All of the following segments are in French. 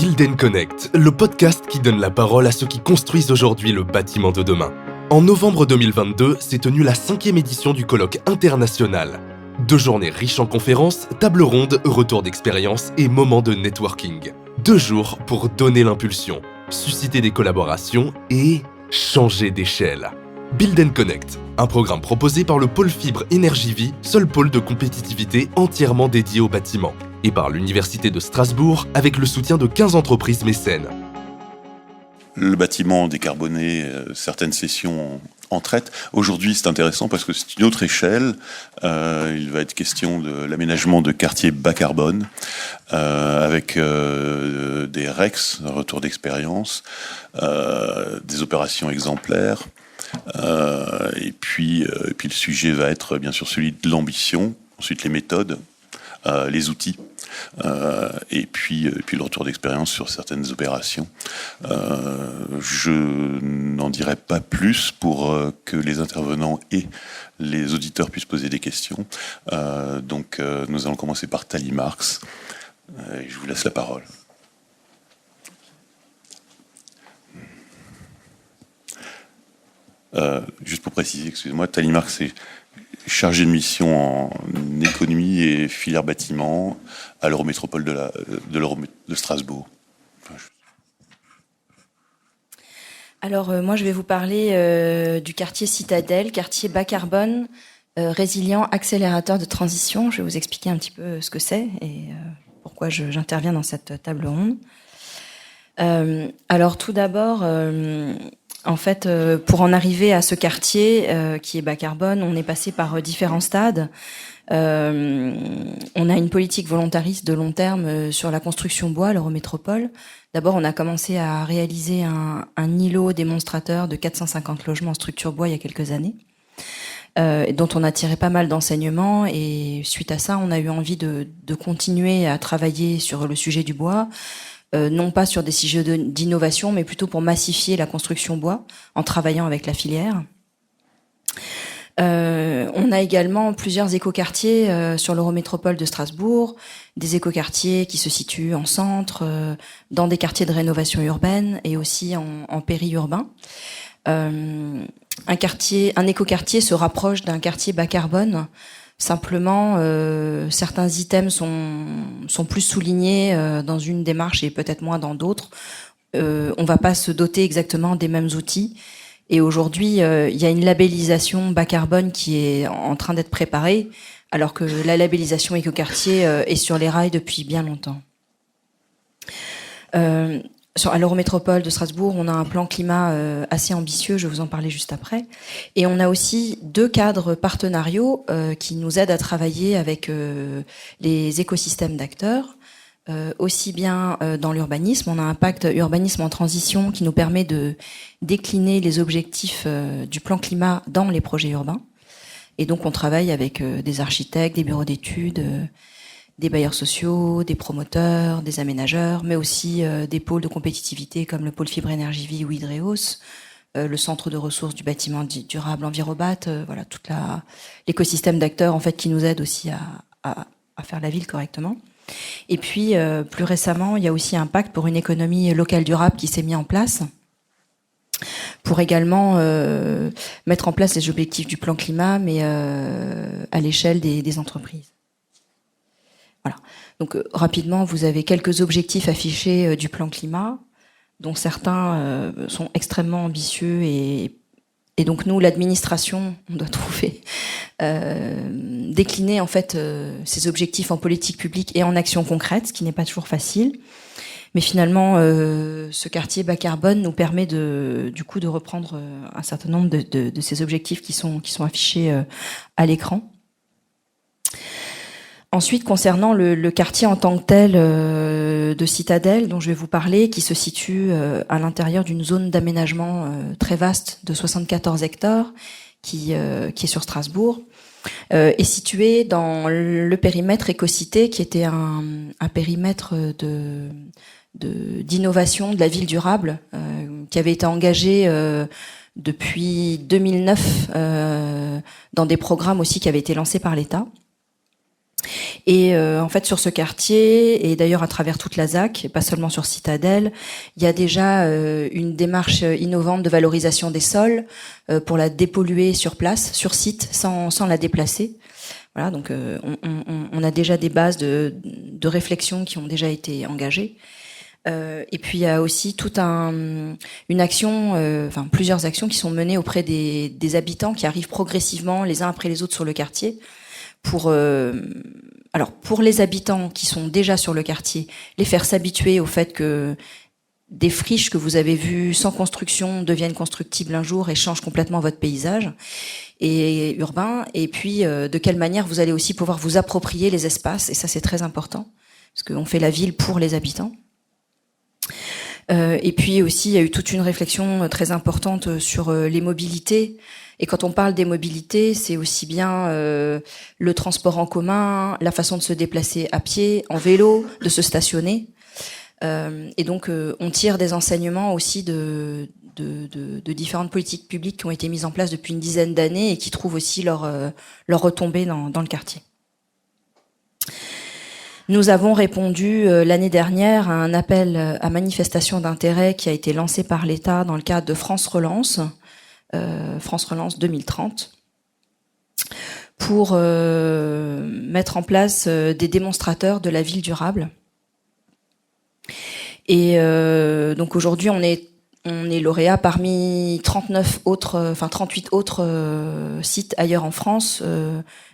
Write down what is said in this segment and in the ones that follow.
Build & Connect, le podcast qui donne la parole à ceux qui construisent aujourd'hui le bâtiment de demain. En novembre 2022, s'est tenue la 5e édition du colloque international. 2 journées riches en conférences, tables rondes, retours d'expérience et moments de networking. 2 jours pour donner l'impulsion, susciter des collaborations et changer d'échelle. Build & Connect, un programme proposé par le pôle Fibre Énergie Vie, seul pôle de compétitivité entièrement dédié au bâtiment, et par l'Université de Strasbourg avec le soutien de 15 entreprises mécènes. Le bâtiment décarboné, certaines sessions en traite. Aujourd'hui, c'est intéressant parce que c'est une autre échelle. Il va être question de l'aménagement de quartiers bas carbone, avec des REX, un retour d'expérience, des opérations exemplaires. Et puis le sujet va être bien sûr celui de l'ambition, ensuite les méthodes, les outils, et puis le retour d'expérience sur certaines opérations. Je n'en dirai pas plus pour que les intervenants et les auditeurs puissent poser des questions. Donc nous allons commencer par Thalie Marx, et je vous laisse la parole. Juste pour préciser, excusez-moi, Thalie Marx est chargée de mission en économie et filière bâtiment à l'Eurométropole de Strasbourg. Alors moi je vais vous parler du quartier Citadelle, quartier bas carbone, résilient, accélérateur de transition. Je vais vous expliquer un petit peu ce que c'est et pourquoi j'interviens dans cette table ronde. Alors tout d'abord, en fait, pour en arriver à ce quartier qui est bas carbone, on est passé par différents stades. On a une politique volontariste de long terme sur la construction bois à l'Eurométropole. D'abord, on a commencé à réaliser un îlot démonstrateur de 450 logements en structure bois il y a quelques années, dont on a tiré pas mal d'enseignements. Et suite à ça, on a eu envie de continuer à travailler sur le sujet du bois, non pas sur des sujets d'innovation, mais plutôt pour massifier la construction bois en travaillant avec la filière. On a également plusieurs écoquartiers sur l'Eurométropole de Strasbourg, des écoquartiers qui se situent en centre, dans des quartiers de rénovation urbaine et aussi en périurbain. Un écoquartier se rapproche d'un quartier bas carbone. Simplement, certains items sont plus soulignés dans une démarche et peut-être moins dans d'autres. On va pas se doter exactement des mêmes outils. Et aujourd'hui, il y a une labellisation bas carbone qui est en train d'être préparée, alors que la labellisation écoquartier est sur les rails depuis bien longtemps. À l'Eurométropole de Strasbourg, on a un plan climat assez ambitieux, je vais vous en parler juste après. Et on a aussi 2 cadres partenariaux qui nous aident à travailler avec les écosystèmes d'acteurs. Aussi bien dans l'urbanisme, on a un pacte urbanisme en transition qui nous permet de décliner les objectifs du plan climat dans les projets urbains. Et donc on travaille avec des architectes, des bureaux d'études, des bailleurs sociaux, des promoteurs, des aménageurs, mais aussi des pôles de compétitivité comme le pôle Fibre Énergie Vie ou Hydréos, le centre de ressources du bâtiment durable Envirobat, voilà tout l'écosystème d'acteurs en fait qui nous aide aussi à faire la ville correctement. Et puis plus récemment, il y a aussi un pacte pour une économie locale durable qui s'est mis en place pour également mettre en place les objectifs du plan climat, mais à l'échelle des entreprises. Voilà. Donc rapidement, vous avez quelques objectifs affichés du plan climat, dont certains sont extrêmement ambitieux et donc nous, l'administration, on doit trouver décliner en fait ces objectifs en politique publique et en actions concrètes, ce qui n'est pas toujours facile. Mais finalement, ce quartier bas carbone nous permet du coup de reprendre un certain nombre de ces objectifs qui sont affichés à l'écran. Ensuite, concernant le quartier en tant que tel de Citadelle, dont je vais vous parler, qui se situe à l'intérieur d'une zone d'aménagement très vaste de 74 hectares, qui est sur Strasbourg, est situé dans le périmètre Écocité, qui était un périmètre d'innovation de la ville durable, qui avait été engagé depuis 2009 dans des programmes aussi qui avaient été lancés par l'État. Et en fait, sur ce quartier, et d'ailleurs à travers toute la ZAC, et pas seulement sur Citadelle, il y a déjà une démarche innovante de valorisation des sols pour la dépolluer sur place, sur site, sans la déplacer. Voilà, donc on a déjà des bases de réflexion qui ont déjà été engagées. Et puis il y a aussi toute une action, plusieurs actions qui sont menées auprès des habitants qui arrivent progressivement les uns après les autres sur le quartier. Pour les habitants qui sont déjà sur le quartier, les faire s'habituer au fait que des friches que vous avez vues sans construction deviennent constructibles un jour et changent complètement votre paysage et urbain. Et puis de quelle manière vous allez aussi pouvoir vous approprier les espaces, et ça c'est très important parce qu'on fait la ville pour les habitants. Et puis aussi, il y a eu toute une réflexion très importante sur les mobilités. Et quand on parle des mobilités, c'est aussi bien le transport en commun, la façon de se déplacer à pied, en vélo, de se stationner. Et donc, on tire des enseignements aussi de différentes politiques publiques qui ont été mises en place depuis une dizaine d'années et qui trouvent aussi leur retombée dans le quartier. Nous avons répondu l'année dernière à un appel à manifestation d'intérêt qui a été lancé par l'État dans le cadre de France Relance 2030, pour mettre en place des démonstrateurs de la ville durable. Et donc aujourd'hui, on est lauréat parmi 38 autres sites ailleurs en France,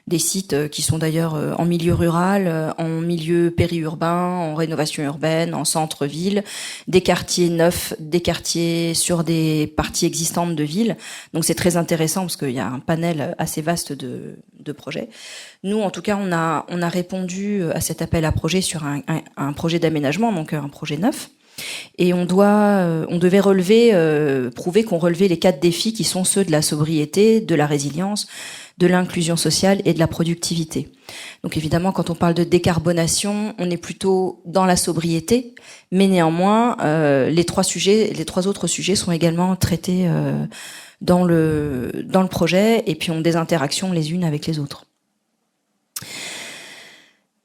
des sites qui sont d'ailleurs en milieu rural, en milieu périurbain, en rénovation urbaine, en centre-ville, des quartiers neufs, des quartiers sur des parties existantes de villes. Donc c'est très intéressant parce qu'il y a un panel assez vaste de projets. Nous, en tout cas, on a répondu à cet appel à projet sur un projet d'aménagement, donc un projet neuf. Et on devait prouver qu'on relevait les 4 défis qui sont ceux de la sobriété, de la résilience, de l'inclusion sociale et de la productivité. Donc évidemment, quand on parle de décarbonation, on est plutôt dans la sobriété, mais néanmoins, les 3 autres sujets sont également traités dans le projet, et puis ont des interactions les unes avec les autres.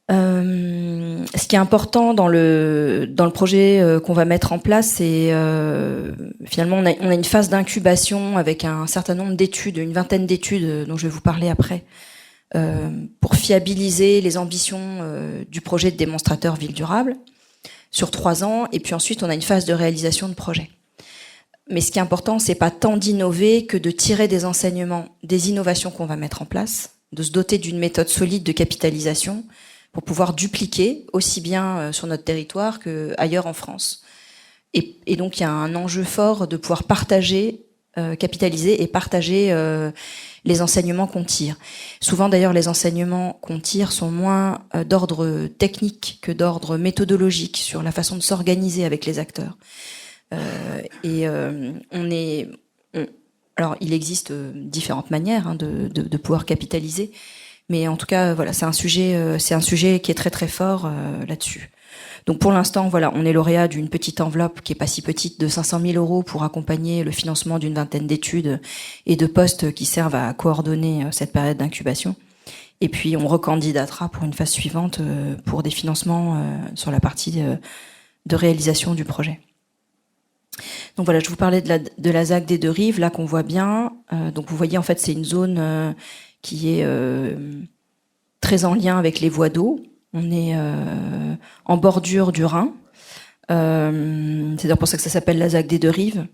Ce qui est important dans le projet qu'on va mettre en place, c'est finalement on a une phase d'incubation avec un certain nombre d'études, une vingtaine d'études dont je vais vous parler après, pour fiabiliser les ambitions du projet de démonstrateur ville durable sur 3 ans, et puis ensuite on a une phase de réalisation de projet. Mais ce qui est important, c'est pas tant d'innover que de tirer des enseignements des innovations qu'on va mettre en place, de se doter d'une méthode solide de capitalisation pour pouvoir dupliquer aussi bien sur notre territoire qu'ailleurs en France. Et donc il y a un enjeu fort de pouvoir partager, capitaliser et partager les enseignements qu'on tire. Souvent d'ailleurs les enseignements qu'on tire sont moins d'ordre technique que d'ordre méthodologique sur la façon de s'organiser avec les acteurs. Alors il existe différentes manières de pouvoir capitaliser. Mais en tout cas, voilà, c'est un sujet qui est très très fort là-dessus. Donc pour l'instant, voilà, on est lauréat d'une petite enveloppe qui est pas si petite, de 500 000 € pour accompagner le financement d'une vingtaine d'études et de postes qui servent à coordonner cette période d'incubation. Et puis on recandidatera pour une phase suivante pour des financements sur la partie de réalisation du projet. Donc voilà, je vous parlais de la ZAC des 2 rives, là qu'on voit bien. Donc vous voyez, en fait, c'est une zone qui est très en lien avec les voies d'eau. On est en bordure du Rhin. C'est d'ailleurs pour ça que ça s'appelle la ZAC des 2 rives.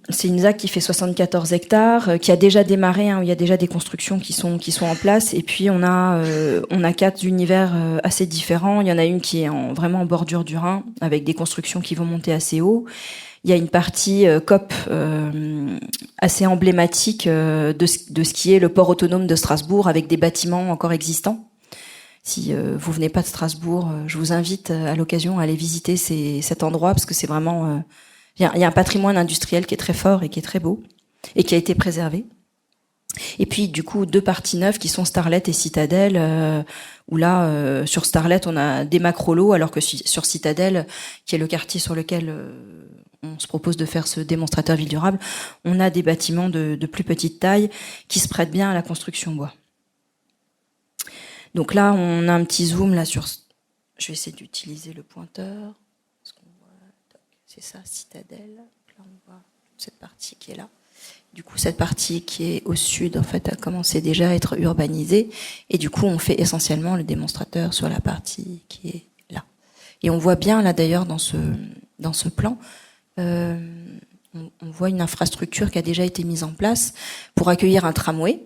C'est une ZAC qui fait 74 hectares, qui a déjà démarré, où il y a déjà des constructions qui sont en place. Et puis on a 4 univers assez différents. Il y en a une qui est vraiment en bordure du Rhin, avec des constructions qui vont monter assez haut. Il y a une partie COP assez emblématique de ce qui est le port autonome de Strasbourg, avec des bâtiments encore existants. Si vous venez pas de Strasbourg, je vous invite à l'occasion à aller visiter cet endroit, parce que c'est vraiment... Il y a un patrimoine industriel qui est très fort et qui est très beau, et qui a été préservé. Et puis, du coup, 2 parties neuves qui sont Starlet et Citadelle, où là, sur Starlet, on a des macro-lots, alors que sur Citadelle, qui est le quartier sur lequel on se propose de faire ce démonstrateur ville durable, on a des bâtiments de plus petite taille qui se prêtent bien à la construction bois. Donc là, on a un petit zoom là sur. Je vais essayer d'utiliser le pointeur. C'est ça, Citadelle. Là, on voit cette partie qui est là. Du coup, cette partie qui est au sud, en fait, a commencé déjà à être urbanisée. Et du coup, on fait essentiellement le démonstrateur sur la partie qui est là. Et on voit bien, là, d'ailleurs, dans ce plan, on voit une infrastructure qui a déjà été mise en place pour accueillir un tramway,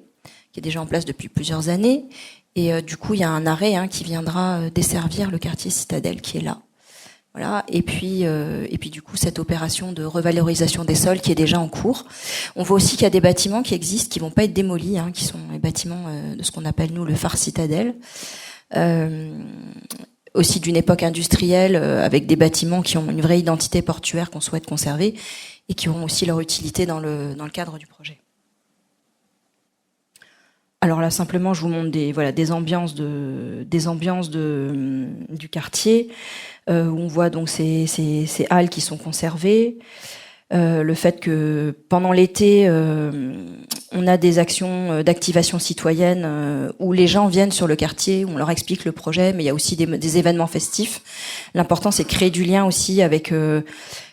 qui est déjà en place depuis plusieurs années. Et du coup, il y a un arrêt qui viendra desservir le quartier Citadelle, qui est là. Voilà. Et puis du coup, cette opération de revalorisation des sols qui est déjà en cours. On voit aussi qu'il y a des bâtiments qui existent, qui vont pas être démolis, qui sont les bâtiments de ce qu'on appelle nous le phare Citadelle. Aussi d'une époque industrielle, avec des bâtiments qui ont une vraie identité portuaire qu'on souhaite conserver et qui auront aussi leur utilité dans le cadre du projet. Alors là, simplement, je vous montre des ambiances du quartier, où on voit donc ces halles qui sont conservées, le fait que pendant l'été, on a des actions d'activation citoyenne où les gens viennent sur le quartier, où on leur explique le projet, mais il y a aussi des événements festifs. L'important, c'est de créer du lien aussi avec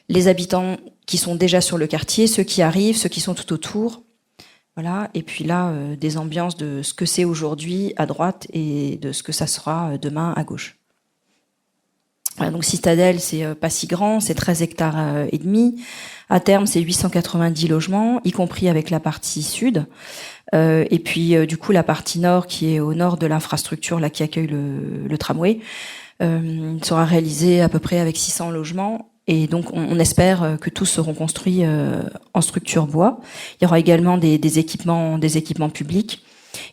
les habitants qui sont déjà sur le quartier, ceux qui arrivent, ceux qui sont tout autour. Voilà. Et puis là, des ambiances de ce que c'est aujourd'hui à droite et de ce que ça sera demain à gauche. Voilà, donc Citadelle, c'est pas si grand, c'est 13 hectares et demi. À terme, c'est 890 logements, y compris avec la partie sud. Et puis, du coup, la partie nord, qui est au nord de l'infrastructure, là, qui accueille le tramway, sera réalisée à peu près avec 600 logements. Et donc, on espère que tous seront construits en structure bois. Il y aura également des équipements publics.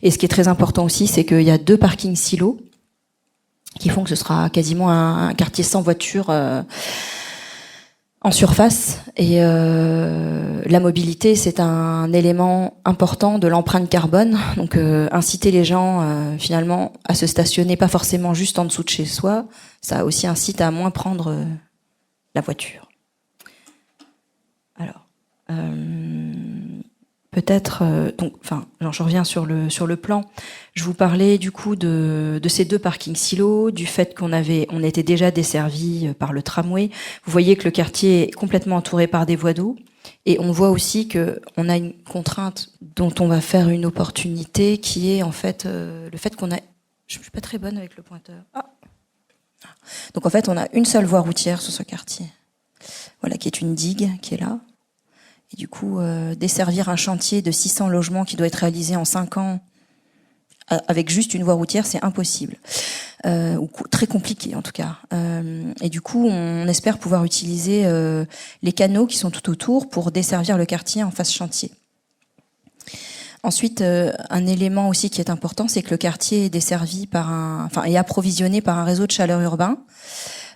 Et ce qui est très important aussi, c'est qu'il y a 2 parkings silos qui font que ce sera quasiment un quartier sans voiture en surface. Et la mobilité, c'est un élément important de l'empreinte carbone. Donc, inciter les gens finalement à se stationner pas forcément juste en dessous de chez soi, ça aussi incite à moins prendre la voiture. Alors, peut-être, je reviens sur le plan. Je vous parlais du coup de ces 2 parkings silos, du fait qu'on était déjà desservi par le tramway. Vous voyez que le quartier est complètement entouré par des voies d'eau, et on voit aussi que on a une contrainte dont on va faire une opportunité, qui est en fait le fait qu'on a. Je suis pas très bonne avec le pointeur. Donc en fait, on a une seule voie routière sur ce quartier. Voilà, qui est une digue qui est là. Et du coup, desservir un chantier de 600 logements qui doit être réalisé en 5 ans avec juste une voie routière, c'est impossible. Ou très compliqué en tout cas. Et du coup, on espère pouvoir utiliser les canaux qui sont tout autour pour desservir le quartier en face chantier. Ensuite, un élément aussi qui est important, c'est que le quartier est desservi est approvisionné par un réseau de chaleur urbain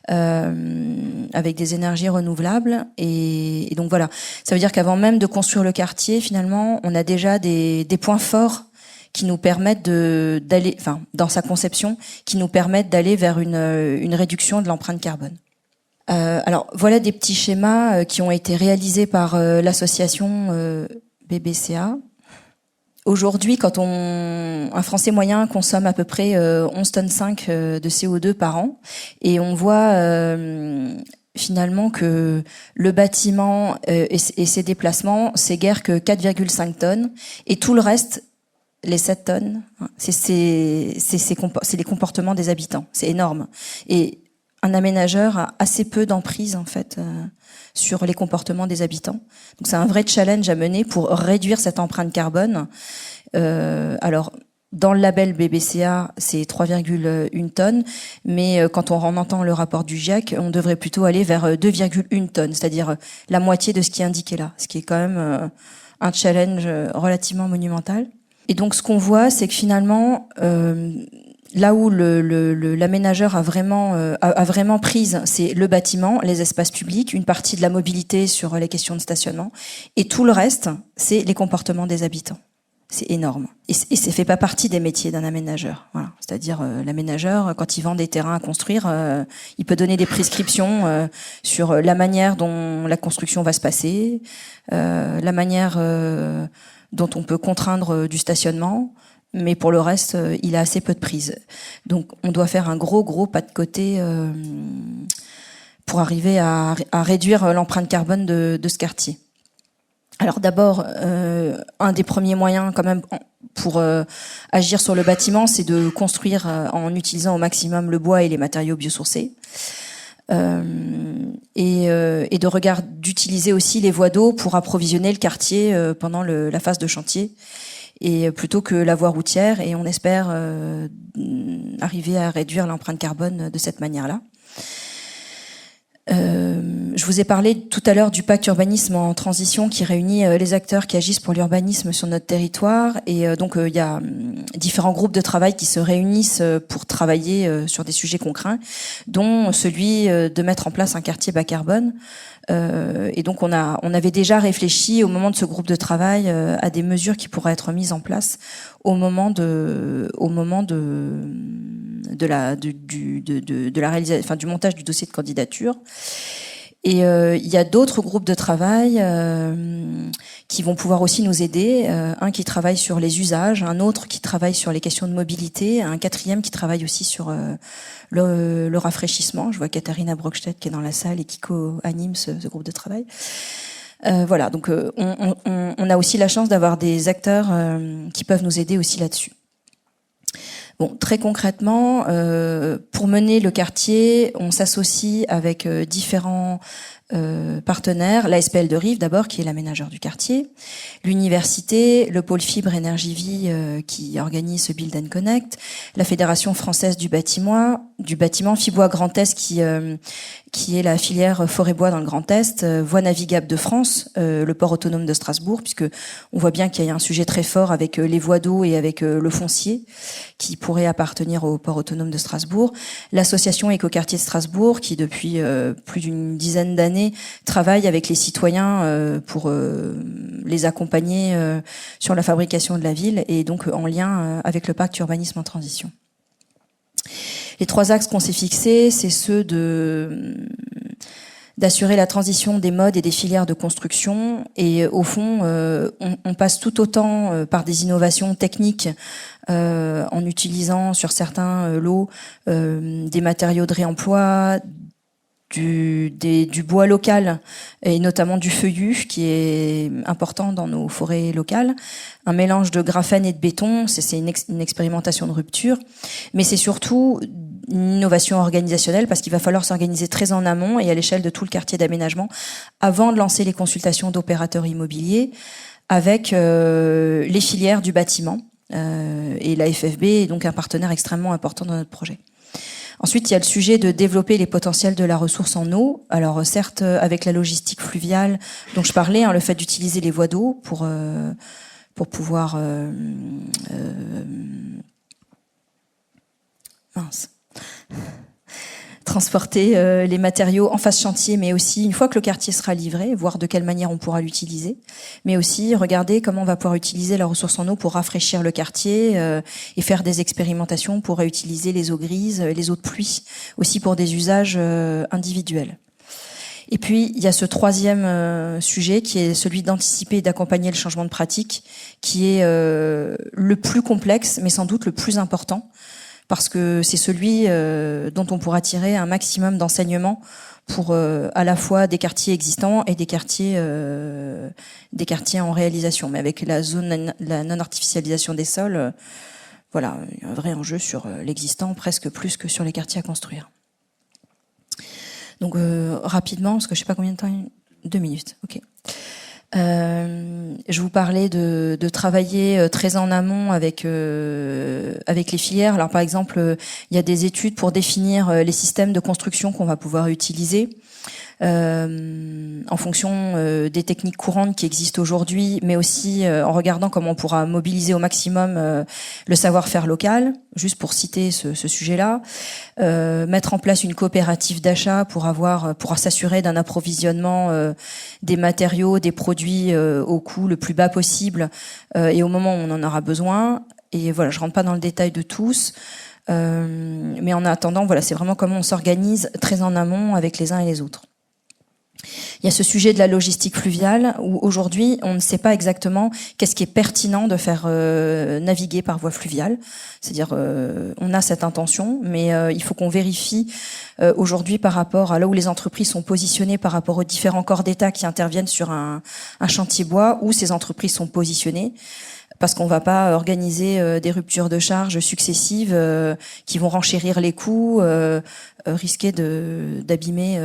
avec des énergies renouvelables. Et donc voilà, ça veut dire qu'avant même de construire le quartier, finalement, on a déjà des points forts qui nous permettent d'aller, dans sa conception, qui nous permettent d'aller vers une réduction de l'empreinte carbone. Alors voilà des petits schémas qui ont été réalisés par l'association BBCA. Aujourd'hui, quand un Français moyen consomme à peu près 11,5 tonnes de CO2 par an, et on voit finalement que le bâtiment et ses déplacements, c'est guère que 4,5 tonnes, et tout le reste, les 7 tonnes, c'est les comportements des habitants. C'est énorme. Et un aménageur a assez peu d'emprise en fait sur les comportements des habitants. Donc c'est un vrai challenge à mener pour réduire cette empreinte carbone. Alors dans le label BBCA, c'est 3,1 tonnes, mais quand on entend le rapport du GIEC, on devrait plutôt aller vers 2,1 tonnes, c'est-à-dire la moitié de ce qui est indiqué là, ce qui est quand même un challenge relativement monumental. Et donc ce qu'on voit, c'est que finalement là où l'aménageur a vraiment prise, c'est le bâtiment, les espaces publics, une partie de la mobilité sur les questions de stationnement, et tout le reste, c'est les comportements des habitants. C'est énorme. Et ça fait pas partie des métiers d'un aménageur. Voilà. C'est-à-dire l'aménageur, quand il vend des terrains à construire, il peut donner des prescriptions sur la manière dont la construction va se passer, la manière dont on peut contraindre du stationnement. mais pour le reste, il a assez peu de prise. Donc on doit faire un gros pas de côté pour arriver à réduire l'empreinte carbone de ce quartier. Alors d'abord, un des premiers moyens quand même pour agir sur le bâtiment, c'est de construire en utilisant au maximum le bois et les matériaux biosourcés. Et d'utiliser aussi les voies d'eau pour approvisionner le quartier pendant la phase de chantier, et plutôt que la voie routière. Et on espère arriver à réduire l'empreinte carbone de cette manière-là. Je vous ai parlé tout à l'heure du pacte urbanisme en transition qui réunit les acteurs qui agissent pour l'urbanisme sur notre territoire, et donc il y a différents groupes de travail qui se réunissent pour travailler sur des sujets concrets, dont celui de mettre en place un quartier bas carbone. Et donc on avait déjà réfléchi au moment de ce groupe de travail à des mesures qui pourraient être mises en place au moment de la réalisation, enfin du montage du dossier de candidature. Et il y a d'autres groupes de travail qui vont pouvoir aussi nous aider. Un qui travaille sur les usages, un autre qui travaille sur les questions de mobilité, un quatrième qui travaille aussi sur le rafraîchissement. Je vois Katharina Brockstedt qui est dans la salle et qui co-anime ce groupe de travail. Voilà, donc on a aussi la chance d'avoir des acteurs qui peuvent nous aider aussi là-dessus. Bon, très concrètement, pour mener le quartier, on s'associe avec différents partenaires, la SPL de Rives d'abord, qui est l'aménageur du quartier, l'université, le pôle Fibre Énergie Vie qui organise ce Build and Connect, la Fédération française du bâtiment Fibois Grand Est qui est la filière forêt-bois dans le Grand Est, Voies navigables de France, le port autonome de Strasbourg, puisque on voit bien qu'il y a un sujet très fort avec les voies d'eau et avec le foncier qui pourrait appartenir au port autonome de Strasbourg, l'association Écoquartier de Strasbourg qui depuis plus d'une dizaine d'années travaille avec les citoyens pour les accompagner sur la fabrication de la ville, et donc en lien avec le pacte urbanisme en transition. Les 3 axes qu'on s'est fixés, c'est ceux d'assurer la transition des modes et des filières de construction. Et au fond, on passe tout autant par des innovations techniques en utilisant sur certains lots des matériaux de réemploi, du bois local et notamment du feuillu qui est important dans nos forêts locales, un mélange de graphène et de béton, c'est une expérimentation de rupture, mais c'est surtout une innovation organisationnelle parce qu'il va falloir s'organiser très en amont et à l'échelle de tout le quartier d'aménagement avant de lancer les consultations d'opérateurs immobiliers avec les filières du bâtiment, et la FFB est donc un partenaire extrêmement important dans notre projet. Ensuite, il y a le sujet de développer les potentiels de la ressource en eau. Alors certes, avec la logistique fluviale dont je parlais, le fait d'utiliser les voies d'eau pour pouvoir transporter les matériaux en phase chantier, mais aussi une fois que le quartier sera livré, voir de quelle manière on pourra l'utiliser, mais aussi regarder comment on va pouvoir utiliser la ressource en eau pour rafraîchir le quartier et faire des expérimentations pour réutiliser les eaux grises, les eaux de pluie, aussi pour des usages individuels. Et puis, il y a ce troisième sujet qui est celui d'anticiper et d'accompagner le changement de pratique, qui est le plus complexe, mais sans doute le plus important, parce que c'est celui dont on pourra tirer un maximum d'enseignements pour à la fois des quartiers existants et des quartiers en réalisation. Mais avec la non-artificialisation des sols, voilà, un vrai enjeu sur l'existant, presque plus que sur les quartiers à construire. Donc rapidement, parce que je sais pas combien de temps, 2 minutes, ok. Je vous parlais de travailler très en amont avec les filières. Alors par exemple, il y a des études pour définir les systèmes de construction qu'on va pouvoir utiliser en fonction des techniques courantes qui existent aujourd'hui, mais aussi en regardant comment on pourra mobiliser au maximum le savoir-faire local, juste pour citer ce sujet-là. Mettre en place une coopérative d'achat pour s'assurer d'un approvisionnement des matériaux, des produits au coût le plus bas possible et au moment où on en aura besoin. Et voilà, je rentre pas dans le détail de tous, mais en attendant, voilà, c'est vraiment comment on s'organise très en amont avec les uns et les autres. Il y a ce sujet de la logistique fluviale où aujourd'hui on ne sait pas exactement qu'est-ce qui est pertinent de faire naviguer par voie fluviale. C'est-à-dire on a cette intention, mais il faut qu'on vérifie aujourd'hui par rapport à là où les entreprises sont positionnées par rapport aux différents corps d'État qui interviennent sur un chantier bois, où ces entreprises sont positionnées. Parce qu'on va pas organiser des ruptures de charges successives qui vont renchérir les coûts, risquer d'abîmer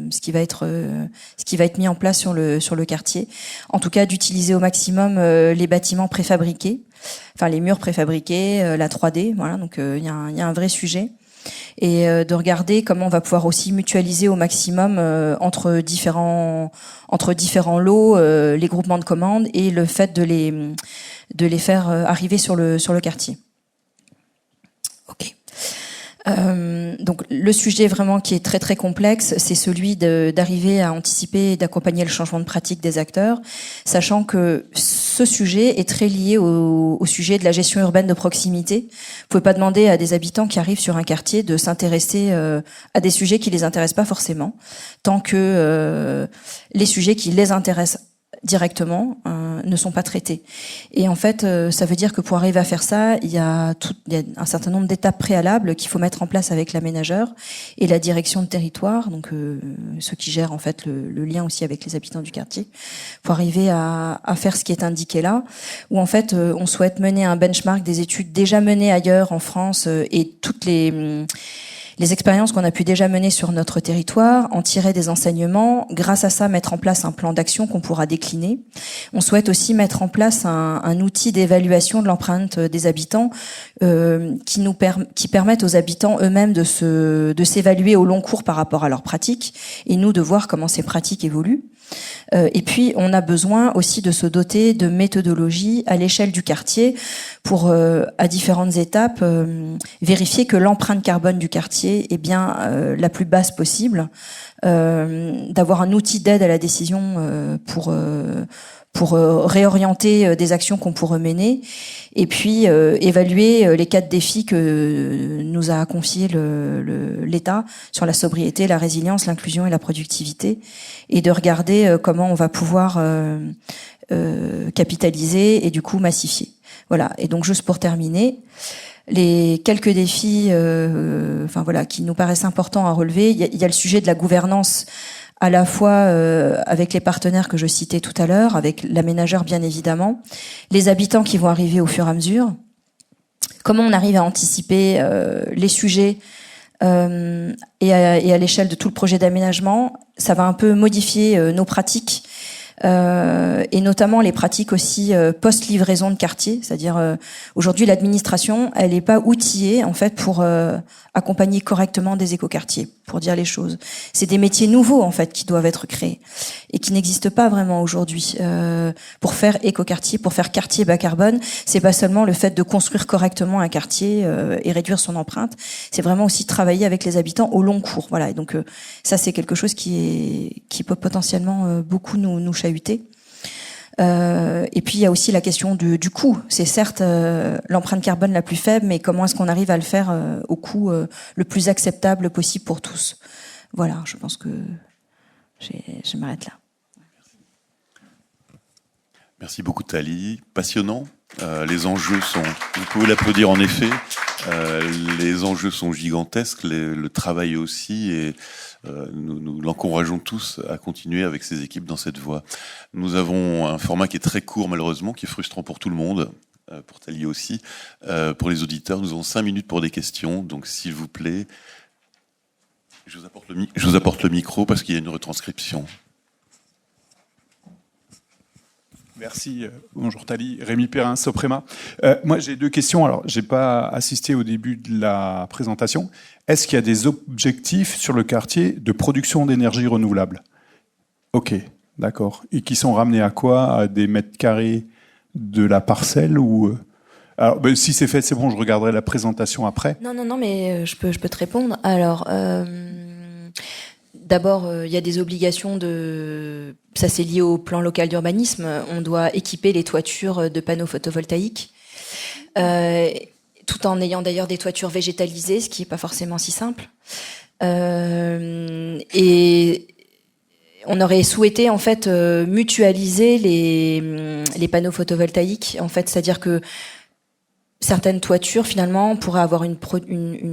ce qui va être mis en place sur le quartier. En tout cas, d'utiliser au maximum les bâtiments préfabriqués, enfin les murs préfabriqués, la 3D. Voilà, donc il y a un vrai sujet. Et de regarder comment on va pouvoir aussi mutualiser au maximum entre différents lots les groupements de commandes et le fait de les faire arriver sur le quartier. Ok. Donc le sujet vraiment qui est très très complexe, c'est celui d'arriver à anticiper et d'accompagner le changement de pratique des acteurs, sachant que ce sujet est très lié au sujet de la gestion urbaine de proximité. Vous pouvez pas demander à des habitants qui arrivent sur un quartier de s'intéresser à des sujets qui les intéressent pas forcément, tant que les sujets qui les intéressent directement ne sont pas traités. Et en fait, ça veut dire que pour arriver à faire ça, il y a un certain nombre d'étapes préalables qu'il faut mettre en place avec l'aménageur et la direction de territoire, donc ceux qui gèrent en fait le lien aussi avec les habitants du quartier, pour arriver à faire ce qui est indiqué là, où en fait on souhaite mener un benchmark des études déjà menées ailleurs en France et toutes les expériences qu'on a pu déjà mener sur notre territoire, en tirer des enseignements, grâce à ça mettre en place un plan d'action qu'on pourra décliner. On souhaite aussi mettre en place un outil d'évaluation de l'empreinte des habitants qui permettent aux habitants eux-mêmes de s'évaluer au long cours par rapport à leurs pratiques et nous de voir comment ces pratiques évoluent. Et puis, on a besoin aussi de se doter de méthodologies à l'échelle du quartier pour, à différentes étapes, vérifier que l'empreinte carbone du quartier est bien la plus basse possible, d'avoir un outil d'aide à la décision pour réorienter des actions qu'on pourrait mener, et puis évaluer les 4 défis que nous a confiés l'État sur la sobriété, la résilience, l'inclusion et la productivité, et de regarder comment on va pouvoir capitaliser et du coup massifier. Voilà. Et donc juste pour terminer, les quelques défis, qui nous paraissent importants à relever, il y a le sujet de la gouvernance, à la fois avec les partenaires que je citais tout à l'heure, avec l'aménageur bien évidemment, les habitants qui vont arriver au fur et à mesure, comment on arrive à anticiper les sujets et à l'échelle de tout le projet d'aménagement. Ça va un peu modifier nos pratiques, et notamment les pratiques aussi post-livraison de quartier, c'est-à-dire aujourd'hui l'administration elle n'est pas outillée en fait pour accompagner correctement des écoquartiers, pour dire les choses. C'est des métiers nouveaux en fait qui doivent être créés et qui n'existent pas vraiment aujourd'hui. Pour faire écoquartier, pour faire quartier bas carbone, c'est pas seulement le fait de construire correctement un quartier et réduire son empreinte, c'est vraiment aussi travailler avec les habitants au long cours. Voilà, et donc ça c'est quelque chose qui peut potentiellement beaucoup nous chahuter. Et puis il y a aussi la question du coût. C'est certes l'empreinte carbone la plus faible, mais comment est-ce qu'on arrive à le faire au coût le plus acceptable possible pour tous. Voilà, je pense que je m'arrête là. Merci beaucoup Thalie. Passionnant. Les enjeux sont, vous pouvez l'applaudir en effet, les enjeux sont gigantesques, le travail aussi, et nous l'encourageons tous à continuer avec ces équipes dans cette voie. Nous avons un format qui est très court malheureusement, qui est frustrant pour tout le monde, pour Thalie aussi. Pour les auditeurs, nous avons 5 minutes pour des questions, donc s'il vous plaît, je vous apporte le micro parce qu'il y a une retranscription. Merci. Bonjour Thalie. Rémi Perrin, Soprema. Moi, j'ai 2 questions. Alors, j'ai pas assisté au début de la présentation. Est-ce qu'il y a des objectifs sur le quartier de production d'énergie renouvelable? Ok, d'accord. Et qui sont ramenés à quoi? À des mètres carrés de la parcelle ou... Alors, si c'est fait, c'est bon, je regarderai la présentation après. Non, mais je peux te répondre. Alors... D'abord, il y a des obligations ça c'est lié au plan local d'urbanisme. On doit équiper les toitures de panneaux photovoltaïques, tout en ayant d'ailleurs des toitures végétalisées, ce qui n'est pas forcément si simple. Et on aurait souhaité en fait mutualiser les panneaux photovoltaïques, en fait, c'est-à-dire que certaines toitures finalement pourraient avoir une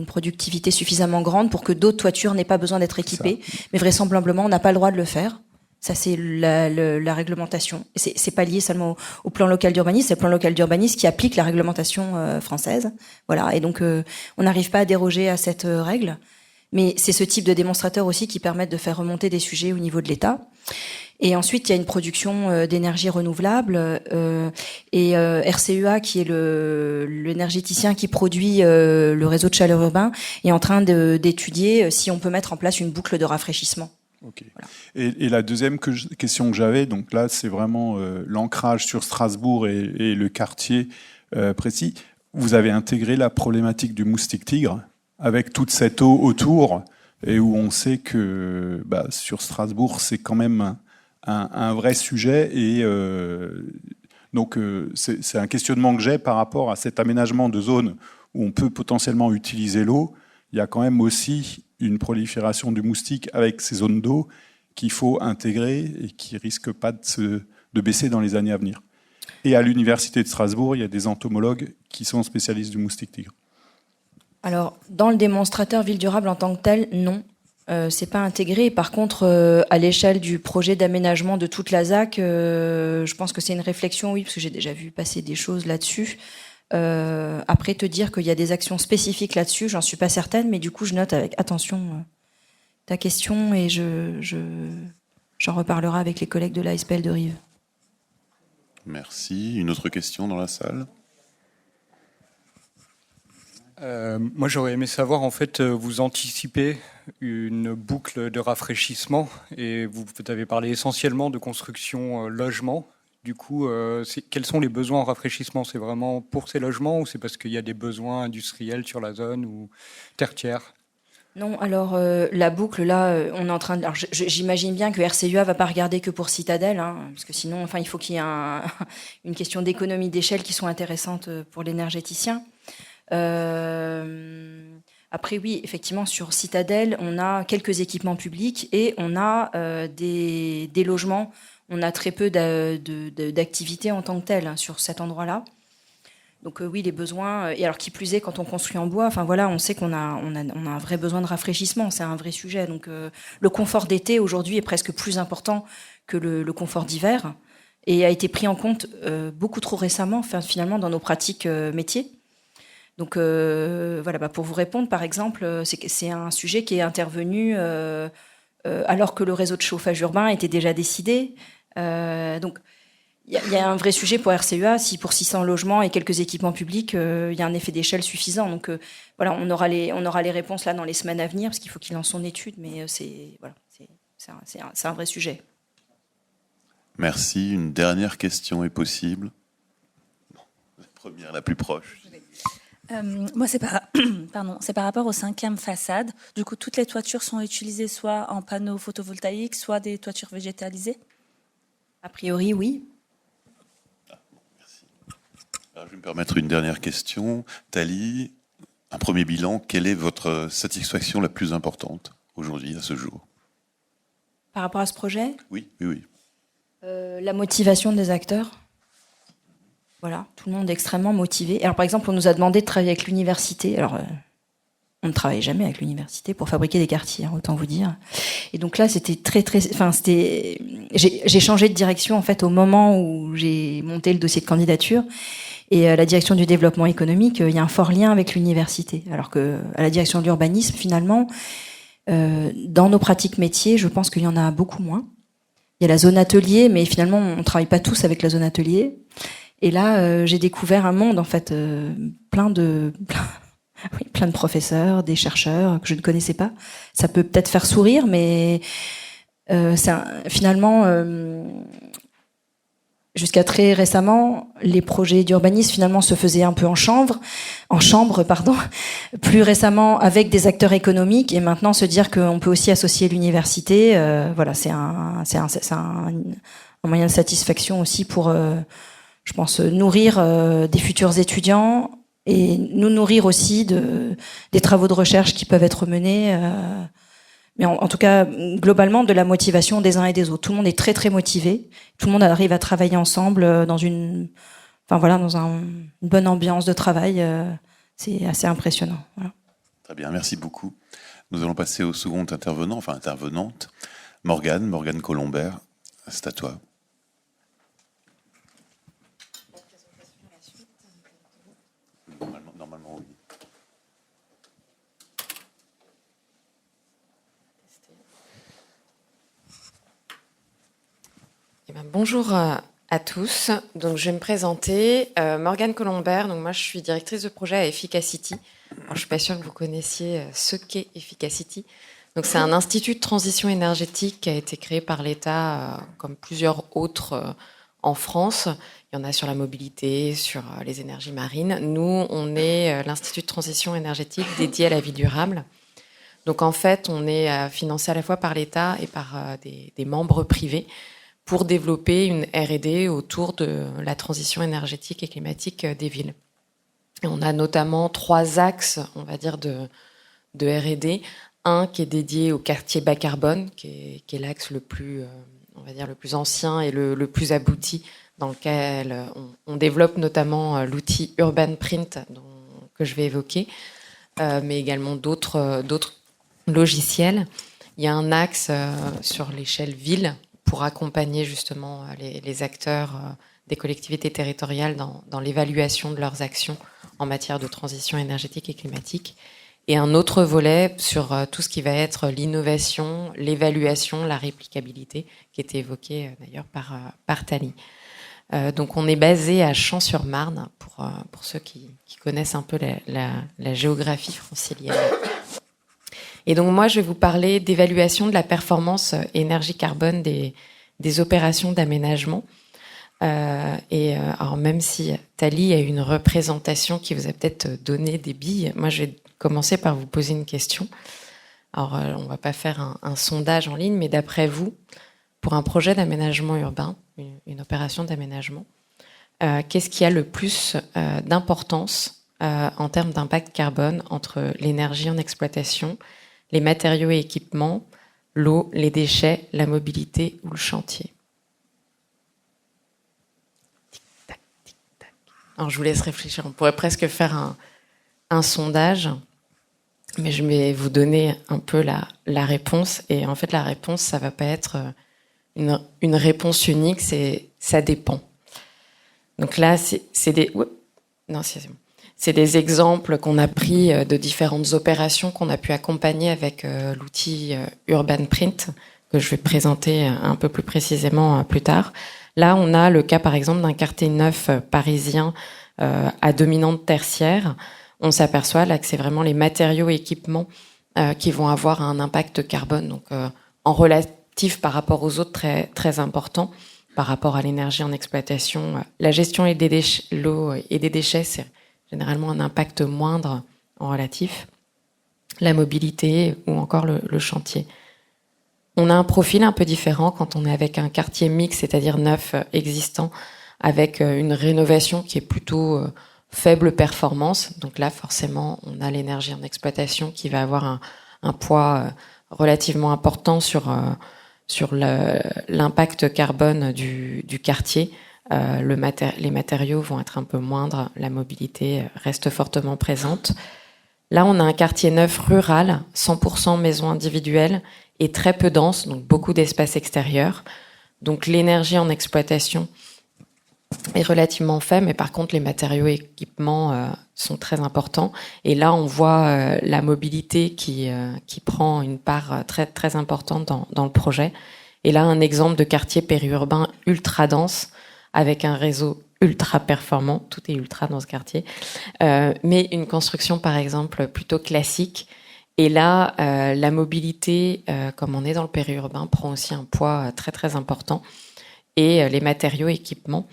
productivité suffisamment grande pour que d'autres toitures n'aient pas besoin d'être équipées, mais vraisemblablement on n'a pas le droit de le faire. Ça, c'est la réglementation. C'est pas lié seulement au plan local d'urbanisme, c'est le plan local d'urbanisme qui applique la réglementation française. Voilà. Et donc, on n'arrive pas à déroger à cette règle. Mais c'est ce type de démonstrateurs aussi qui permettent de faire remonter des sujets au niveau de l'État. Et ensuite, il y a une production d'énergie renouvelable et RCEA, qui est l'énergéticien qui produit le réseau de chaleur urbain, est en train d'étudier si on peut mettre en place une boucle de rafraîchissement. Okay. Voilà. Et la deuxième question que j'avais, donc là, c'est vraiment l'ancrage sur Strasbourg et le quartier précis. Vous avez intégré la problématique du moustique tigre avec toute cette eau autour, et où on sait que sur Strasbourg, c'est quand même un vrai sujet. Et donc, c'est un questionnement que j'ai par rapport à cet aménagement de zones où on peut potentiellement utiliser l'eau. Il y a quand même aussi une prolifération du moustique avec ces zones d'eau qu'il faut intégrer et qui ne risquent pas de baisser dans les années à venir. Et à l'université de Strasbourg, il y a des entomologues qui sont spécialistes du moustique tigre. Alors, dans le démonstrateur ville durable en tant que tel, non. C'est pas intégré. Par contre, à l'échelle du projet d'aménagement de toute la ZAC, je pense que c'est une réflexion, oui, parce que j'ai déjà vu passer des choses là-dessus. Après, te dire qu'il y a des actions spécifiques là-dessus, j'en suis pas certaine, mais du coup, je note avec attention ta question et j'en reparlerai avec les collègues de la SPL de Rive. Merci. Une autre question dans la salle ? Moi, j'aurais aimé savoir, en fait, vous anticipez une boucle de rafraîchissement et vous avez parlé essentiellement de construction logement. Du coup, quels sont les besoins en rafraîchissement ? C'est vraiment pour ces logements ou c'est parce qu'il y a des besoins industriels sur la zone ou tertiaires ? Non, alors la boucle, là, on est en train de... Alors, j'imagine bien que RCEA va pas regarder que pour Citadelle, hein, parce que sinon, il faut qu'il y ait une question d'économie d'échelle qui soit intéressante pour l'énergéticien. Après, oui, effectivement, sur Citadelle, on a quelques équipements publics et on a des logements. On a très peu d'activités en tant que telles sur cet endroit-là. Donc oui, les besoins. Et alors, qui plus est, quand on construit en bois, enfin voilà, on sait qu'on a un vrai besoin de rafraîchissement. C'est un vrai sujet. Donc le confort d'été aujourd'hui est presque plus important que le confort d'hiver et a été pris en compte beaucoup trop récemment, finalement, dans nos pratiques métiers. Donc voilà, pour vous répondre, par exemple, c'est un sujet qui est intervenu alors que le réseau de chauffage urbain était déjà décidé. Donc il y a un vrai sujet pour RCEA. Si pour 600 logements et quelques équipements publics, il y a un effet d'échelle suffisant. Donc voilà, on aura les réponses là dans les semaines à venir parce qu'il faut qu'il lance son étude, mais c'est un vrai sujet. Merci. Une dernière question est possible. La première, la plus proche. Moi, c'est par rapport aux 5e façades. Du coup, toutes les toitures sont utilisées soit en panneaux photovoltaïques, soit des toitures végétalisées ? A priori, oui. Merci. Alors, je vais me permettre une dernière question. Thalie, un premier bilan, quelle est votre satisfaction la plus importante aujourd'hui, à ce jour ? Par rapport à ce projet ? Oui. La motivation des acteurs. Voilà, tout le monde est extrêmement motivé. Alors, par exemple, on nous a demandé de travailler avec l'université. Alors, on ne travaille jamais avec l'université pour fabriquer des quartiers, hein, autant vous dire. Et donc là, c'était j'ai changé de direction en fait au moment où j'ai monté le dossier de candidature. Et à la direction du développement économique, il y a un fort lien avec l'université. Alors que à la direction de l'urbanisme, finalement, dans nos pratiques métiers, je pense qu'il y en a beaucoup moins. Il y a la zone atelier, mais finalement, on ne travaille pas tous avec la zone atelier. Et là, j'ai découvert un monde, en fait, plein de professeurs, des chercheurs que je ne connaissais pas. Ça peut peut-être faire sourire, mais finalement, jusqu'à très récemment, les projets d'urbanisme finalement se faisaient un peu en chambre, plus récemment avec des acteurs économiques, et maintenant se dire qu'on peut aussi associer l'université, voilà, c'est un moyen de satisfaction aussi pour je pense, nourrir des futurs étudiants et nous nourrir aussi des travaux de recherche qui peuvent être menés Mais en tout cas, globalement, de la motivation des uns et des autres. Tout le monde est très très motivé. Tout le monde arrive à travailler ensemble dans une bonne ambiance de travail. C'est assez impressionnant. Voilà. Très bien, merci beaucoup. Nous allons passer au second intervenant, enfin intervenante, Morgane Colombert. C'est à toi. Normalement, oui. Bonjour à tous. Donc, je vais me présenter. Morgane Colombert. Donc, moi, je suis directrice de projet à Efficacity. Alors, je ne suis pas sûre que vous connaissiez ce qu'est Efficacity. Donc, c'est un institut de transition énergétique qui a été créé par l'État, comme plusieurs autres en France. Il y en a sur la mobilité, sur les énergies marines. Nous, on est l'institut de transition énergétique dédié à la vie durable. Donc, en fait, on est financé à la fois par l'État et par des membres privés pour développer une R&D autour de la transition énergétique et climatique des villes. Et on a notamment 3 axes, on va dire, de R&D. Un qui est dédié au quartier bas carbone, qui est l'axe le plus, on va dire, le plus ancien et le plus abouti, dans lequel on développe notamment l'outil Urban Print que je vais évoquer, mais également d'autres logiciels. Il y a un axe sur l'échelle ville, pour accompagner justement les acteurs des collectivités territoriales dans l'évaluation de leurs actions en matière de transition énergétique et climatique. Et un autre volet sur tout ce qui va être l'innovation, l'évaluation, la réplicabilité, qui était évoqué d'ailleurs par Thalie. Donc on est basé à Champs-sur-Marne, pour ceux qui connaissent un peu la géographie francilienne. Et donc moi, je vais vous parler d'évaluation de la performance énergie-carbone des opérations d'aménagement. Alors même si Thalie a une représentation qui vous a peut-être donné des billes, moi je vais commencer par vous poser une question. Alors on ne va pas faire un sondage en ligne, mais d'après vous, pour un projet d'aménagement urbain, une opération d'aménagement, qu'est-ce qui a le plus d'importance en termes d'impact carbone entre l'énergie en exploitation, les matériaux et équipements, l'eau, les déchets, la mobilité ou le chantier? Tic-tac, tic-tac. Alors, je vous laisse réfléchir. On pourrait presque faire un sondage, mais je vais vous donner un peu la réponse. Et en fait, la réponse, ça va pas être une réponse unique, ça dépend. Donc là, c'est des... Non, c'est bon. C'est des exemples qu'on a pris de différentes opérations qu'on a pu accompagner avec l'outil Urban Print, que je vais présenter un peu plus précisément plus tard. Là, on a le cas, par exemple, d'un quartier neuf parisien à dominante tertiaire. On s'aperçoit là que c'est vraiment les matériaux et équipements qui vont avoir un impact carbone, donc en relatif par rapport aux autres très, très important, par rapport à l'énergie en exploitation. La gestion et des déchets, l'eau et des déchets, c'est généralement un impact moindre en relatif, la mobilité ou encore le chantier. On a un profil un peu différent quand on est avec un quartier mixte, c'est-à-dire neuf existant, avec une rénovation qui est plutôt faible performance. Donc là, forcément, on a l'énergie en exploitation qui va avoir un poids relativement important sur l'impact carbone du quartier. Les matériaux vont être un peu moindres, la mobilité reste fortement présente. Là, on a un quartier neuf rural, 100% maisons individuelles et très peu dense, donc beaucoup d'espace extérieur. Donc l'énergie en exploitation est relativement faible, mais par contre les matériaux et équipements sont très importants. Et là, on voit la mobilité qui prend une part très, très importante dans le projet. Et là, un exemple de quartier périurbain ultra dense, avec un réseau ultra performant, tout est ultra dans ce quartier, mais une construction par exemple plutôt classique. Et là, la mobilité, comme on est dans le périurbain, prend aussi un poids très très important. Et les matériaux, équipements,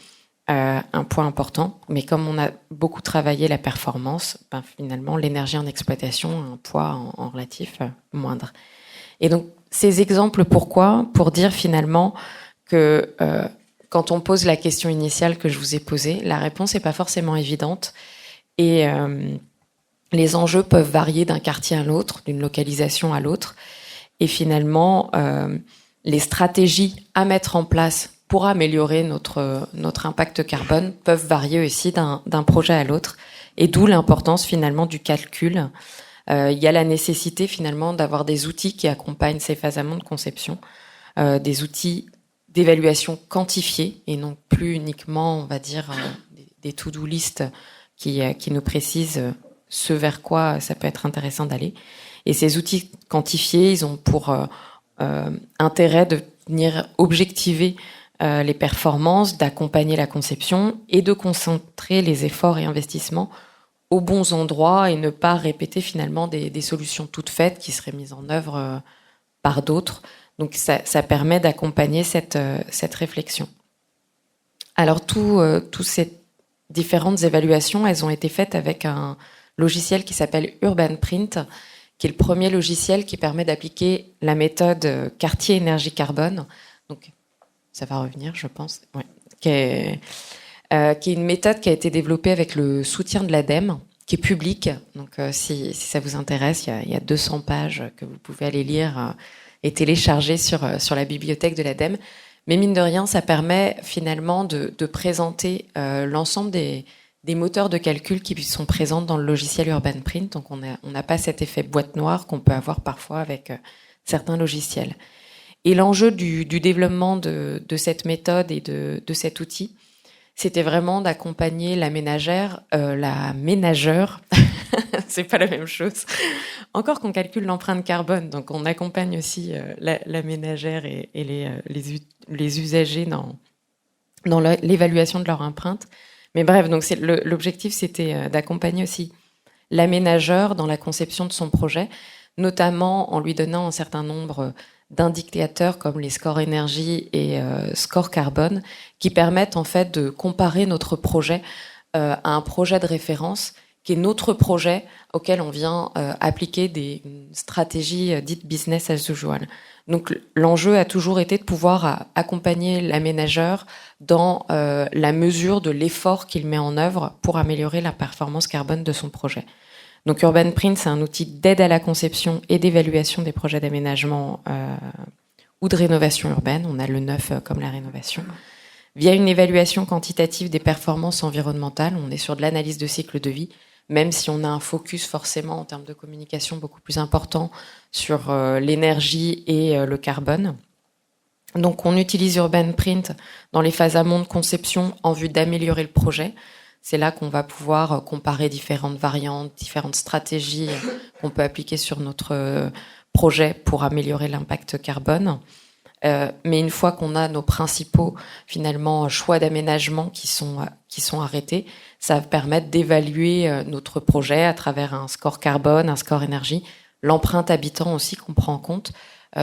un poids important. Mais comme on a beaucoup travaillé la performance, finalement l'énergie en exploitation a un poids en relatif moindre. Et donc ces exemples, pourquoi ? Pour dire finalement que quand on pose la question initiale que je vous ai posée, la réponse n'est pas forcément évidente et les enjeux peuvent varier d'un quartier à l'autre, d'une localisation à l'autre. Et finalement, les stratégies à mettre en place pour améliorer notre impact carbone peuvent varier aussi d'un projet à l'autre. Et d'où l'importance finalement du calcul. Il y a la nécessité finalement d'avoir des outils qui accompagnent ces phases amont de conception, des outils d'évaluation quantifiés et non plus uniquement, on va dire, des to-do list qui nous précisent ce vers quoi ça peut être intéressant d'aller. Et ces outils quantifiés, ils ont pour intérêt de venir objectiver les performances, d'accompagner la conception et de concentrer les efforts et investissements aux bons endroits et ne pas répéter finalement des solutions toutes faites qui seraient mises en œuvre par d'autres. Donc ça permet d'accompagner cette réflexion. Alors toutes ces différentes évaluations, elles ont été faites avec un logiciel qui s'appelle UrbanPrint, qui est le premier logiciel qui permet d'appliquer la méthode quartier énergie carbone. Donc ça va revenir, je pense. Ouais. Qui est une méthode qui a été développée avec le soutien de l'ADEME, qui est publique. Donc, si ça vous intéresse, il y a 200 pages que vous pouvez aller lire et télécharger sur la bibliothèque de l'ADEME. Mais mine de rien, ça permet finalement de présenter l'ensemble des moteurs de calcul qui sont présents dans le logiciel UrbanPrint. Donc, on n'a pas cet effet boîte noire qu'on peut avoir parfois avec certains logiciels. Et l'enjeu du développement de cette méthode et de cet outil, c'était vraiment d'accompagner la ménageur, c'est pas la même chose. Encore qu'on calcule l'empreinte carbone, donc on accompagne aussi la ménagère et les usagers dans l'évaluation de leur empreinte. Mais bref, donc l'objectif, c'était d'accompagner aussi la ménageur dans la conception de son projet, notamment en lui donnant un certain nombre d'indicateurs comme les scores énergie et scores carbone qui permettent en fait de comparer notre projet à un projet de référence qui est notre projet auquel on vient appliquer des stratégies dites business as usual. Donc l'enjeu a toujours été de pouvoir accompagner l'aménageur dans la mesure de l'effort qu'il met en œuvre pour améliorer la performance carbone de son projet. Donc UrbanPrint, c'est un outil d'aide à la conception et d'évaluation des projets d'aménagement ou de rénovation urbaine. On a le neuf comme la rénovation. Via une évaluation quantitative des performances environnementales, on est sur de l'analyse de cycle de vie, même si on a un focus forcément en termes de communication beaucoup plus important sur l'énergie et le carbone. Donc on utilise UrbanPrint dans les phases amont de conception en vue d'améliorer le projet. C'est là qu'on va pouvoir comparer différentes variantes, différentes stratégies qu'on peut appliquer sur notre projet pour améliorer l'impact carbone. Mais une fois qu'on a nos principaux finalement choix d'aménagement qui sont arrêtés, ça va permettre d'évaluer notre projet à travers un score carbone, un score énergie, l'empreinte habitant aussi qu'on prend en compte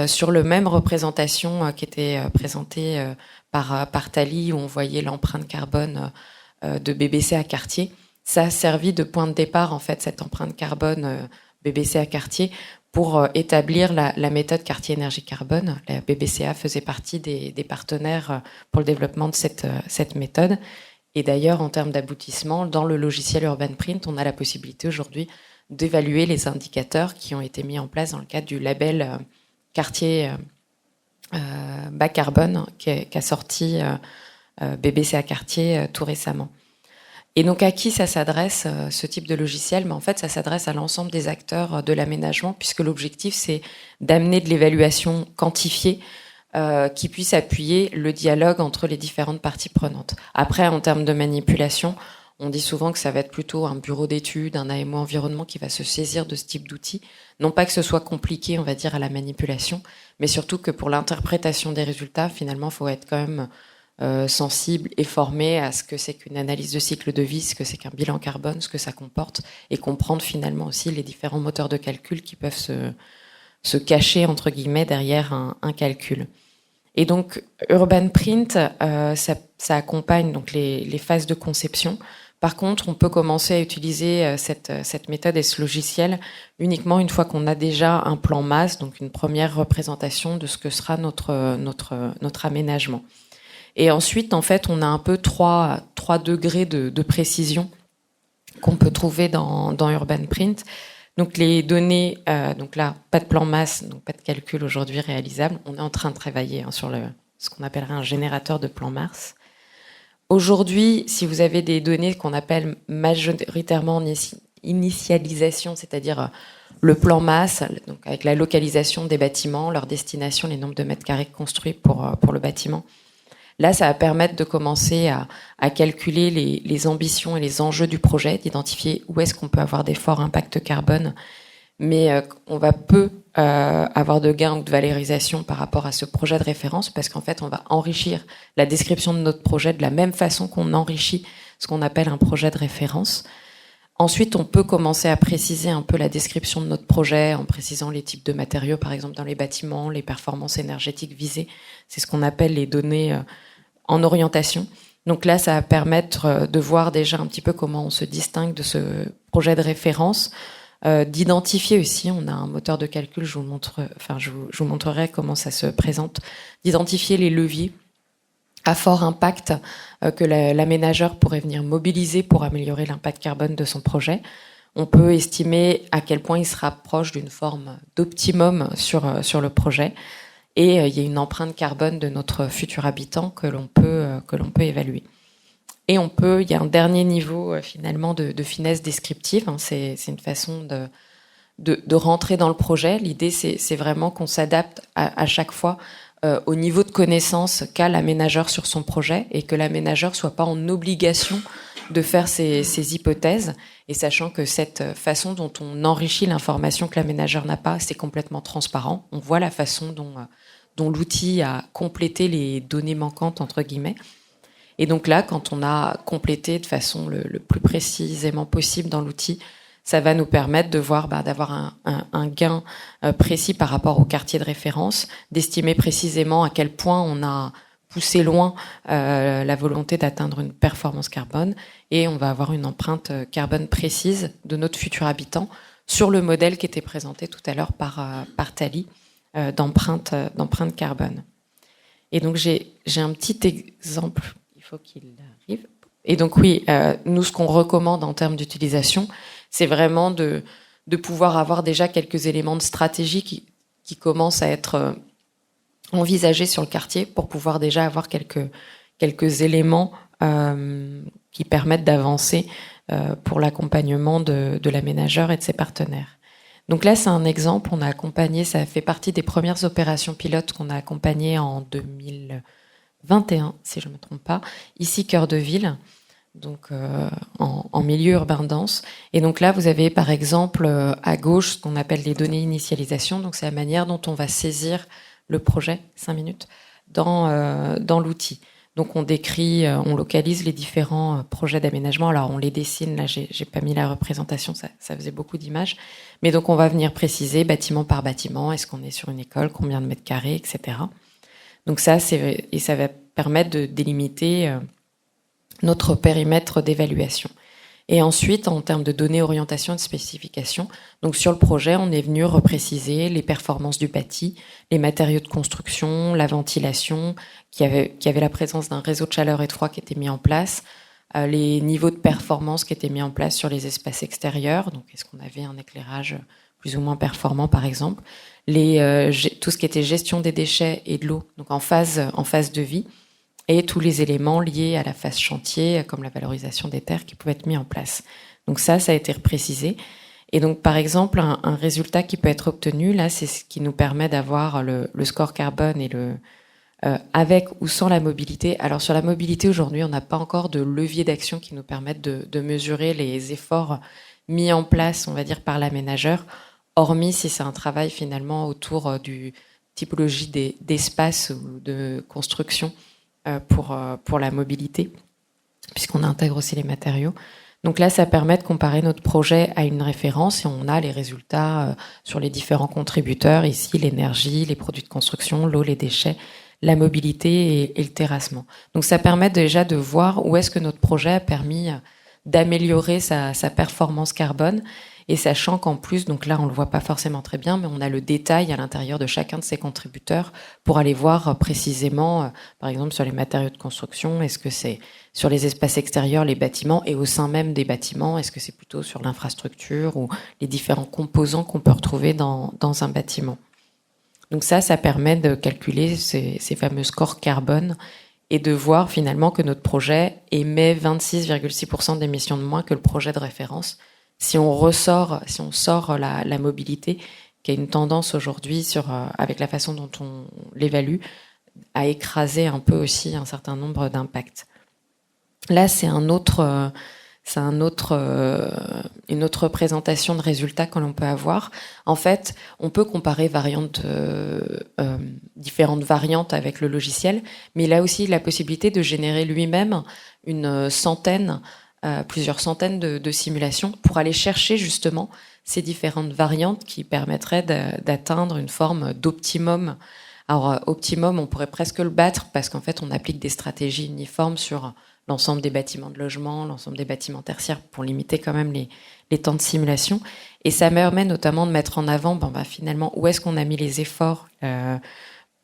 sur le même représentation qui était présentée par Thalie où on voyait l'empreinte carbone de BBC à quartier. Ça a servi de point de départ, en fait, cette empreinte carbone BBC à quartier pour établir la méthode quartier énergie carbone. La BBCA faisait partie des partenaires pour le développement de cette méthode. Et d'ailleurs, en termes d'aboutissement, dans le logiciel UrbanPrint, on a la possibilité aujourd'hui d'évaluer les indicateurs qui ont été mis en place dans le cadre du label quartier bas carbone qu'a sorti BBC à quartier tout récemment. Et donc à qui ça s'adresse ce type de logiciel ? Mais en fait, ça s'adresse à l'ensemble des acteurs de l'aménagement, puisque l'objectif c'est d'amener de l'évaluation quantifiée qui puisse appuyer le dialogue entre les différentes parties prenantes. Après, en termes de manipulation, on dit souvent que ça va être plutôt un bureau d'études, un AMO environnement qui va se saisir de ce type d'outils. Non pas que ce soit compliqué, on va dire, à la manipulation, mais surtout que pour l'interprétation des résultats, finalement, il faut être quand même sensible et formé à ce que c'est qu'une analyse de cycle de vie, ce que c'est qu'un bilan carbone, ce que ça comporte, et comprendre finalement aussi les différents moteurs de calcul qui peuvent se cacher, entre guillemets, derrière un calcul. Et donc, UrbanPrint, ça accompagne donc les phases de conception. Par contre, on peut commencer à utiliser cette méthode et ce logiciel uniquement une fois qu'on a déjà un plan masse, donc une première représentation de ce que sera notre aménagement. Et ensuite, en fait, on a un peu trois degrés de précision qu'on peut trouver dans UrbanPrint. Donc les données, donc là, pas de plan masse, donc pas de calcul aujourd'hui réalisable. On est en train de travailler sur ce qu'on appellerait un générateur de plan masse. Aujourd'hui, si vous avez des données qu'on appelle majoritairement en initialisation, c'est-à-dire le plan masse, donc avec la localisation des bâtiments, leur destination, les nombres de mètres carrés construits pour le bâtiment, là, ça va permettre de commencer à calculer les ambitions et les enjeux du projet, d'identifier où est-ce qu'on peut avoir des forts impacts carbone, mais on va peu avoir de gains ou de valorisation par rapport à ce projet de référence, parce qu'en fait, on va enrichir la description de notre projet de la même façon qu'on enrichit ce qu'on appelle un projet de référence. Ensuite, on peut commencer à préciser un peu la description de notre projet en précisant les types de matériaux, par exemple dans les bâtiments, les performances énergétiques visées. C'est ce qu'on appelle les données en orientation. Donc là, ça va permettre de voir déjà un petit peu comment on se distingue de ce projet de référence, d'identifier aussi, on a un moteur de calcul, je vous montrerai comment ça se présente, d'identifier les leviers à fort impact que l'aménageur pourrait venir mobiliser pour améliorer l'impact carbone de son projet. On peut estimer à quel point il se rapproche d'une forme d'optimum sur le projet. Et il y a une empreinte carbone de notre futur habitant que l'on peut évaluer. Et il y a un dernier niveau finalement de finesse descriptive. C'est une façon de rentrer dans le projet. L'idée, c'est vraiment qu'on s'adapte à chaque fois au niveau de connaissance qu'a l'aménageur sur son projet et que l'aménageur soit pas en obligation de faire ses hypothèses, et sachant que cette façon dont on enrichit l'information que l'aménageur n'a pas, c'est complètement transparent. On voit la façon dont l'outil a complété les données manquantes, entre guillemets. Et donc là, quand on a complété de façon le plus précisément possible dans l'outil, ça va nous permettre de voir, d'avoir un gain précis par rapport au quartier de référence, d'estimer précisément à quel point on a poussé loin la volonté d'atteindre une performance carbone, et on va avoir une empreinte carbone précise de notre futur habitant sur le modèle qui était présenté tout à l'heure par Thalie d'empreinte carbone. Et donc j'ai un petit exemple, il faut qu'il arrive. Et donc oui, nous ce qu'on recommande en termes d'utilisation, c'est vraiment de pouvoir avoir déjà quelques éléments de stratégie qui commencent à être envisagés sur le quartier pour pouvoir déjà avoir quelques éléments qui permettent d'avancer pour l'accompagnement de l'aménageur et de ses partenaires. Donc là, c'est un exemple, on a accompagné, ça fait partie des premières opérations pilotes qu'on a accompagnées en 2021, si je ne me trompe pas, ici, cœur de ville, donc en milieu urbain dense. Et donc là, vous avez par exemple à gauche ce qu'on appelle les données initialisation, donc c'est la manière dont on va saisir le projet, 5 minutes, dans l'outil. Donc on décrit, on localise les différents projets d'aménagement. Alors on les dessine, là j'ai pas mis la représentation, ça faisait beaucoup d'images. Mais donc on va venir préciser bâtiment par bâtiment, est-ce qu'on est sur une école, combien de mètres carrés, etc. Donc ça va permettre de délimiter notre périmètre d'évaluation. Et ensuite, en termes de données, orientation et de spécification, donc sur le projet, on est venu repréciser les performances du bâti, les matériaux de construction, la ventilation, qui avait la présence d'un réseau de chaleur et de froid qui était mis en place, les niveaux de performance qui étaient mis en place sur les espaces extérieurs, donc est-ce qu'on avait un éclairage plus ou moins performant par exemple, tout ce qui était gestion des déchets et de l'eau, donc en phase de vie, et tous les éléments liés à la phase chantier, comme la valorisation des terres qui pouvaient être mis en place. Donc ça a été reprécisé. Et donc, par exemple, un résultat qui peut être obtenu, là, c'est ce qui nous permet d'avoir le score carbone et avec ou sans la mobilité. Alors, sur la mobilité, aujourd'hui, on n'a pas encore de levier d'action qui nous permettent de mesurer les efforts mis en place, on va dire, par l'aménageur, hormis si c'est un travail, finalement, autour du typologie d'espace ou de construction pour la mobilité, puisqu'on intègre aussi les matériaux. Donc là, ça permet de comparer notre projet à une référence et on a les résultats sur les différents contributeurs, ici l'énergie, les produits de construction, l'eau, les déchets, la mobilité et le terrassement. Donc ça permet déjà de voir où est-ce que notre projet a permis d'améliorer sa performance carbone et sachant qu'en plus, donc là on le voit pas forcément très bien, mais on a le détail à l'intérieur de chacun de ces contributeurs pour aller voir précisément, par exemple sur les matériaux de construction, est-ce que c'est sur les espaces extérieurs, les bâtiments, et au sein même des bâtiments, est-ce que c'est plutôt sur l'infrastructure ou les différents composants qu'on peut retrouver dans un bâtiment. Donc ça permet de calculer ces fameux scores carbone et de voir finalement que notre projet émet 26,6% d'émissions de moins que le projet de référence. Si on sort la mobilité, qui a une tendance aujourd'hui avec la façon dont on l'évalue, à écraser un peu aussi un certain nombre d'impacts. Là, c'est une autre représentation de résultats que l'on peut avoir. En fait, on peut comparer différentes variantes avec le logiciel, mais il a aussi la possibilité de générer lui-même plusieurs centaines de simulations pour aller chercher justement ces différentes variantes qui permettraient d'atteindre une forme d'optimum. Alors, optimum, on pourrait presque le battre parce qu'en fait, on applique des stratégies uniformes sur l'ensemble des bâtiments de logement, l'ensemble des bâtiments tertiaires pour limiter quand même les temps de simulation. Et ça permet notamment de mettre en avant finalement où est-ce qu'on a mis les efforts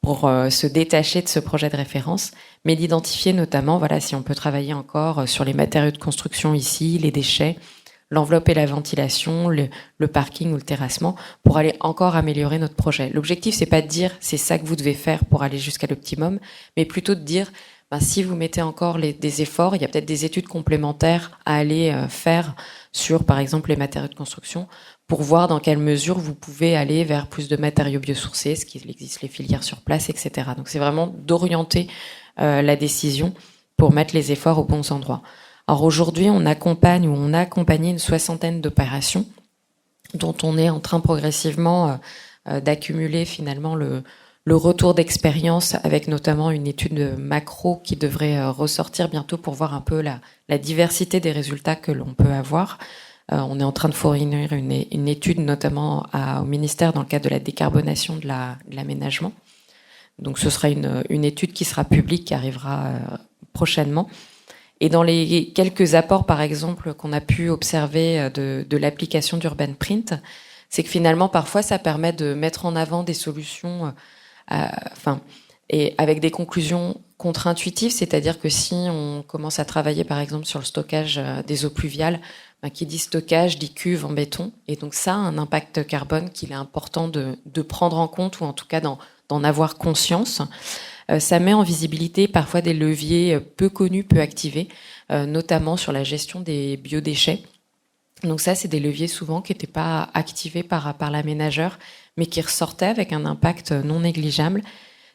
pour se détacher de ce projet de référence, mais d'identifier notamment si on peut travailler encore sur les matériaux de construction ici, les déchets, l'enveloppe et la ventilation, le parking ou le terrassement, pour aller encore améliorer notre projet. L'objectif, c'est pas de dire c'est ça que vous devez faire pour aller jusqu'à l'optimum, mais plutôt de dire si vous mettez encore des efforts, il y a peut-être des études complémentaires à aller faire sur, par exemple, les matériaux de construction pour voir dans quelle mesure vous pouvez aller vers plus de matériaux biosourcés, ce qu'il existe les filières sur place, etc. Donc, c'est vraiment d'orienter la décision pour mettre les efforts aux bons endroits. Alors, aujourd'hui, on a accompagné une 60aine d'opérations dont on est en train progressivement d'accumuler finalement le retour d'expérience avec notamment une étude macro qui devrait ressortir bientôt pour voir un peu la diversité des résultats que l'on peut avoir. On est en train de fournir une étude notamment au ministère dans le cadre de la décarbonation de l'aménagement. Donc ce sera une étude qui sera publique, qui arrivera prochainement. Et dans les quelques apports, par exemple, qu'on a pu observer de l'application d'UrbanPrint, c'est que finalement, parfois, ça permet de mettre en avant des solutions et avec des conclusions contre-intuitives, c'est-à-dire que si on commence à travailler par exemple sur le stockage des eaux pluviales, qui dit stockage dit cuve en béton, et donc ça a un impact carbone qu'il est important de prendre en compte, ou en tout cas d'en avoir conscience. Ça met en visibilité parfois des leviers peu connus, peu activés, notamment sur la gestion des biodéchets. Donc ça, c'est des leviers souvent qui n'étaient pas activés par l'aménageur, mais qui ressortaient avec un impact non négligeable.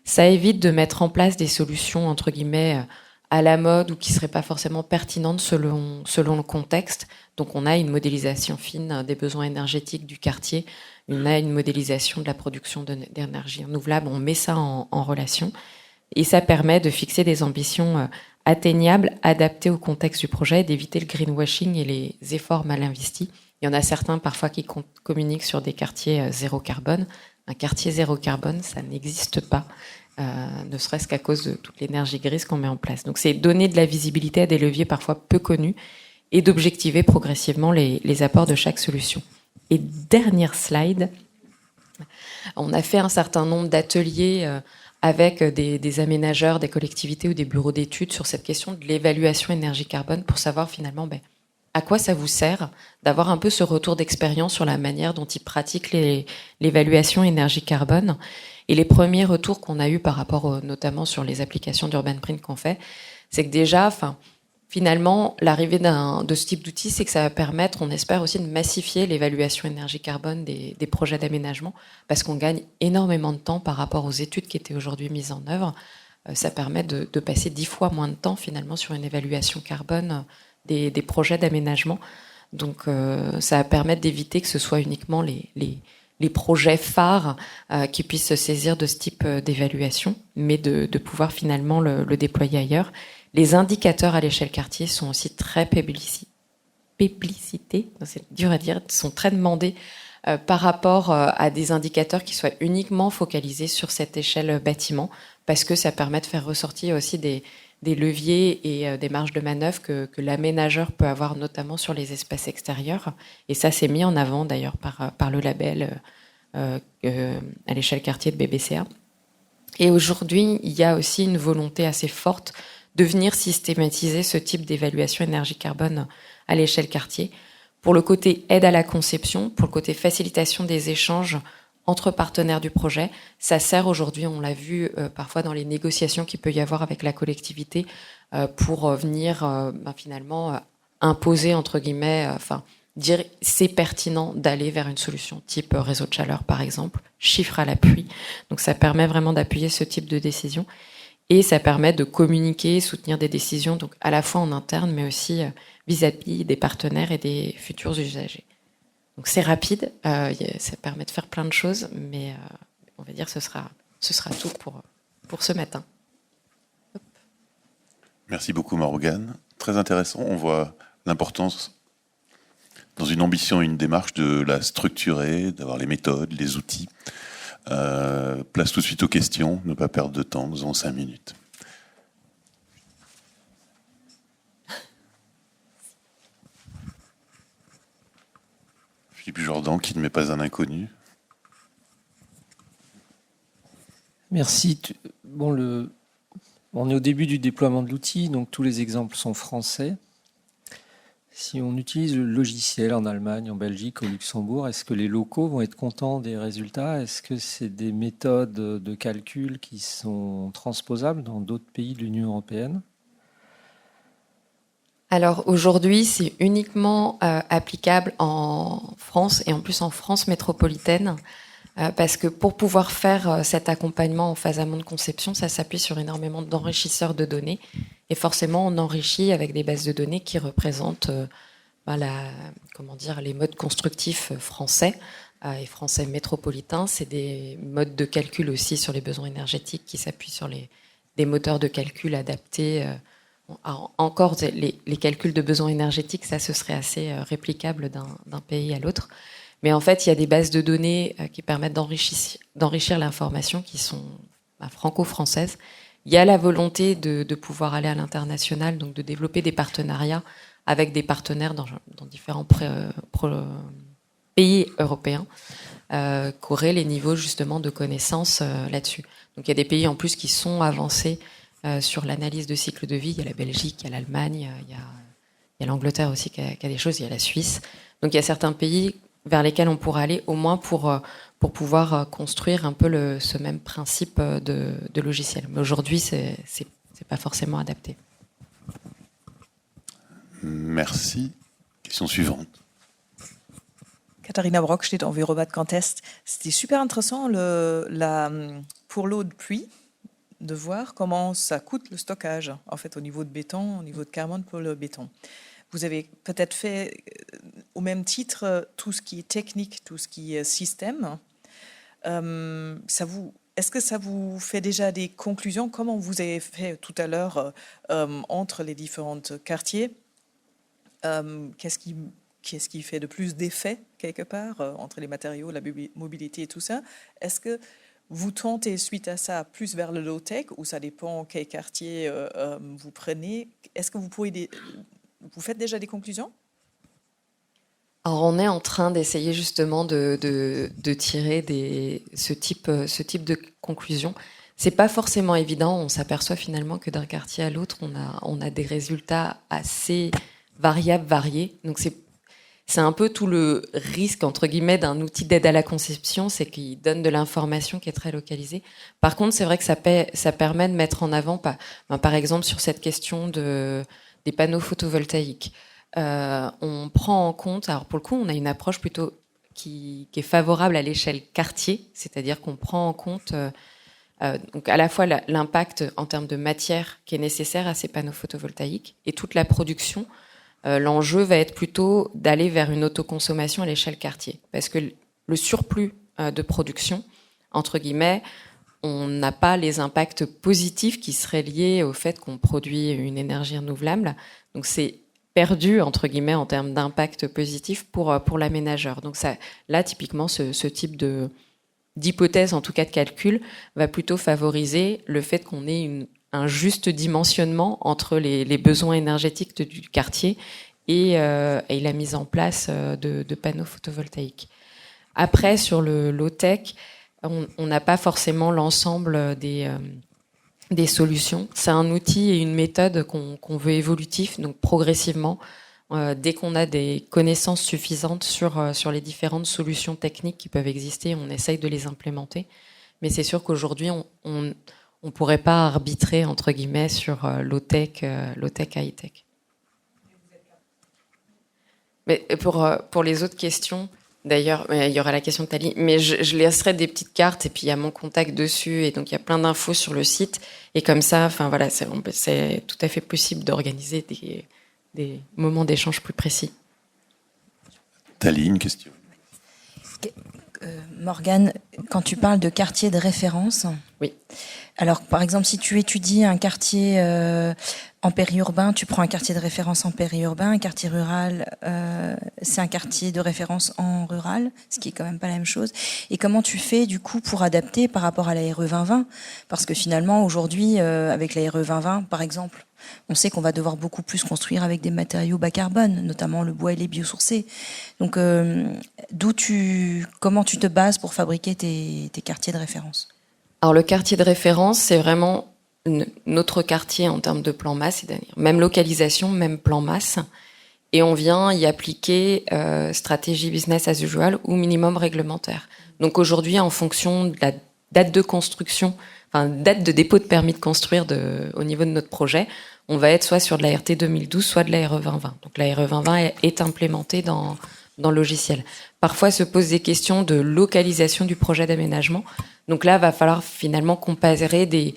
Ça évite de mettre en place des solutions, entre guillemets, à la mode ou qui ne seraient pas forcément pertinentes selon le contexte. Donc on a une modélisation fine des besoins énergétiques du quartier, on a une modélisation de la production d'énergie renouvelable, on met ça en relation. Et ça permet de fixer des ambitions atteignables, adaptées au contexte du projet, d'éviter le greenwashing et les efforts mal investis. Il y en a certains parfois qui communiquent sur des quartiers zéro carbone. Un quartier zéro carbone, ça n'existe pas, ne serait-ce qu'à cause de toute l'énergie grise qu'on met en place. Donc c'est donner de la visibilité à des leviers parfois peu connus et d'objectiver progressivement les apports de chaque solution. Et dernière slide, on a fait un certain nombre d'ateliers avec des aménageurs, des collectivités ou des bureaux d'études sur cette question de l'évaluation énergie carbone pour savoir finalement à quoi ça vous sert d'avoir un peu ce retour d'expérience sur la manière dont ils pratiquent l'évaluation énergie carbone. Et les premiers retours qu'on a eus par rapport notamment sur les applications d'UrbanPrint qu'on fait, c'est que déjà, finalement, l'arrivée de ce type d'outil, c'est que ça va permettre, on espère aussi, de massifier l'évaluation énergie carbone des projets d'aménagement, parce qu'on gagne énormément de temps par rapport aux études qui étaient aujourd'hui mises en œuvre. Ça permet de passer 10 fois moins de temps, finalement, sur une évaluation carbone des projets d'aménagement. Donc, ça va permettre d'éviter que ce soit uniquement les projets phares qui puissent se saisir de ce type d'évaluation, mais de pouvoir finalement le déployer ailleurs. Les indicateurs à l'échelle quartier sont aussi très publicités, c'est dur à dire, sont très demandés par rapport à des indicateurs qui soient uniquement focalisés sur cette échelle bâtiment, parce que ça permet de faire ressortir aussi des des leviers et des marges de manœuvre que l'aménageur peut avoir, notamment sur les espaces extérieurs. Et ça, c'est mis en avant d'ailleurs par le label à l'échelle quartier de BBCA. Et aujourd'hui, il y a aussi une volonté assez forte de venir systématiser ce type d'évaluation énergie-carbone à l'échelle quartier, pour le côté aide à la conception, pour le côté facilitation des échanges entre partenaires du projet. Ça sert aujourd'hui, on l'a vu parfois dans les négociations qu'il peut y avoir avec la collectivité, pour venir finalement imposer, entre guillemets, dire c'est pertinent d'aller vers une solution type réseau de chaleur, par exemple, chiffre à l'appui. Donc ça permet vraiment d'appuyer ce type de décision. Et ça permet de communiquer, soutenir des décisions, donc à la fois en interne, mais aussi vis-à-vis des partenaires et des futurs usagers. Donc c'est rapide, ça permet de faire plein de choses, mais on va dire que ce sera tout pour ce matin. Hop. Merci beaucoup Morgane. Très intéressant. On voit l'importance, dans une ambition et une démarche, de la structurer, d'avoir les méthodes, les outils. Place tout de suite aux questions, ne pas perdre de temps, nous avons 5 minutes. Philippe Jordan, qui ne met pas un inconnu. Merci. On est au début du déploiement de l'outil, donc tous les exemples sont français. Si on utilise le logiciel en Allemagne, en Belgique, au Luxembourg, est-ce que les locaux vont être contents des résultats? Est-ce que c'est des méthodes de calcul qui sont transposables dans d'autres pays de l'Union européenne? Alors aujourd'hui, c'est uniquement applicable en France et en plus en France métropolitaine, parce que pour pouvoir faire cet accompagnement en phase amont de conception, ça s'appuie sur énormément d'enrichisseurs de données. Et forcément, on enrichit avec des bases de données qui représentent les modes constructifs français et français métropolitains. C'est des modes de calcul aussi sur les besoins énergétiques qui s'appuient sur des moteurs de calcul adaptés. Encore, les calculs de besoins énergétiques, ça, ce serait assez réplicable d'un pays à l'autre. Mais en fait, il y a des bases de données qui permettent d'enrichir l'information qui sont franco-françaises. Il y a la volonté de pouvoir aller à l'international, donc de développer des partenariats avec des partenaires dans différents pays européens qui auraient les niveaux justement de connaissances là-dessus. Donc il y a des pays en plus qui sont avancés sur l'analyse de cycle de vie. Il y a la Belgique, il y a l'Allemagne, il y a l'Angleterre aussi qui a des choses, il y a la Suisse. Donc il y a certains pays vers lesquels on pourra aller au moins pour pouvoir construire un peu ce même principe de logiciel. Mais aujourd'hui, c'est pas forcément adapté. Merci. Question suivante. Katharina Brockstedt, Envirobat Grand Est. C'était super intéressant pour l'eau de pluie de voir comment ça coûte le stockage, en fait, au niveau de béton, au niveau de carbone pour le béton. Vous avez peut-être fait au même titre tout ce qui est technique, tout ce qui est système. Est-ce que ça vous fait déjà des conclusions, comme vous avez fait tout à l'heure entre les différents quartiers? Qu'est-ce qui fait de plus d'effet quelque part entre les matériaux, la mobilité et tout ça? Est-ce que vous tentez suite à ça plus vers le low-tech, ou ça dépend quel quartier vous prenez? Est-ce que vous faites déjà des conclusions? Alors on est en train d'essayer justement de tirer ce type de conclusion. C'est pas forcément évident. On s'aperçoit finalement que d'un quartier à l'autre, on a des résultats assez variés. Donc c'est un peu tout le risque, entre guillemets, d'un outil d'aide à la conception, c'est qu'il donne de l'information qui est très localisée. Par contre, c'est vrai que ça permet de mettre en avant, par exemple, sur cette question des panneaux photovoltaïques. On prend en compte, alors pour le coup, on a une approche plutôt qui est favorable à l'échelle quartier, c'est-à-dire qu'on prend en compte donc à la fois l'impact en termes de matière qui est nécessaire à ces panneaux photovoltaïques et toute la production. L'enjeu va être plutôt d'aller vers une autoconsommation à l'échelle quartier. Parce que le surplus de production, entre guillemets, on n'a pas les impacts positifs qui seraient liés au fait qu'on produit une énergie renouvelable. Donc c'est perdu, entre guillemets, en termes d'impact positif pour l'aménageur. Donc là, typiquement, ce type d'hypothèse, en tout cas de calcul, va plutôt favoriser le fait qu'on ait un juste dimensionnement entre les besoins énergétiques du quartier et la mise en place de panneaux photovoltaïques. Après, sur le low-tech, on n'a pas forcément l'ensemble des solutions. C'est un outil et une méthode qu'on veut évolutif, donc progressivement. Dès qu'on a des connaissances suffisantes sur les différentes solutions techniques qui peuvent exister, on essaye de les implémenter. Mais c'est sûr qu'aujourd'hui, on ne pourrait pas arbitrer, entre guillemets, sur low-tech, high-tech. Mais pour les autres questions, d'ailleurs, il y aura la question de Thalie, mais je laisserai des petites cartes et puis il y a mon contact dessus et donc il y a plein d'infos sur le site. Et comme ça, enfin voilà, c'est tout à fait possible d'organiser des moments d'échange plus précis. Thalie, une question. Morgane, quand tu parles de quartier de référence, oui. Alors par exemple, si tu étudies un quartier en périurbain, tu prends un quartier de référence en périurbain, un quartier rural, c'est un quartier de référence en rural, ce qui est quand même pas la même chose. Et comment tu fais du coup pour adapter par rapport à la RE 2020 ? Parce que finalement aujourd'hui, avec la RE 2020 par exemple, on sait qu'on va devoir beaucoup plus construire avec des matériaux bas carbone, notamment le bois et les biosourcés. Donc comment tu te bases pour fabriquer tes quartiers de référence ? Alors le quartier de référence, c'est vraiment notre quartier en termes de plan masse, c'est-à-dire même localisation, même plan masse, et on vient y appliquer stratégie business as usual ou minimum réglementaire. Donc aujourd'hui, en fonction de la date de construction, enfin date de dépôt de permis de construire au niveau de notre projet, on va être soit sur de la RT 2012, soit de la RE 2020. Donc la RE 2020 est implémentée dans le logiciel. Parfois se posent des questions de localisation du projet d'aménagement. Donc là, va falloir finalement comparer des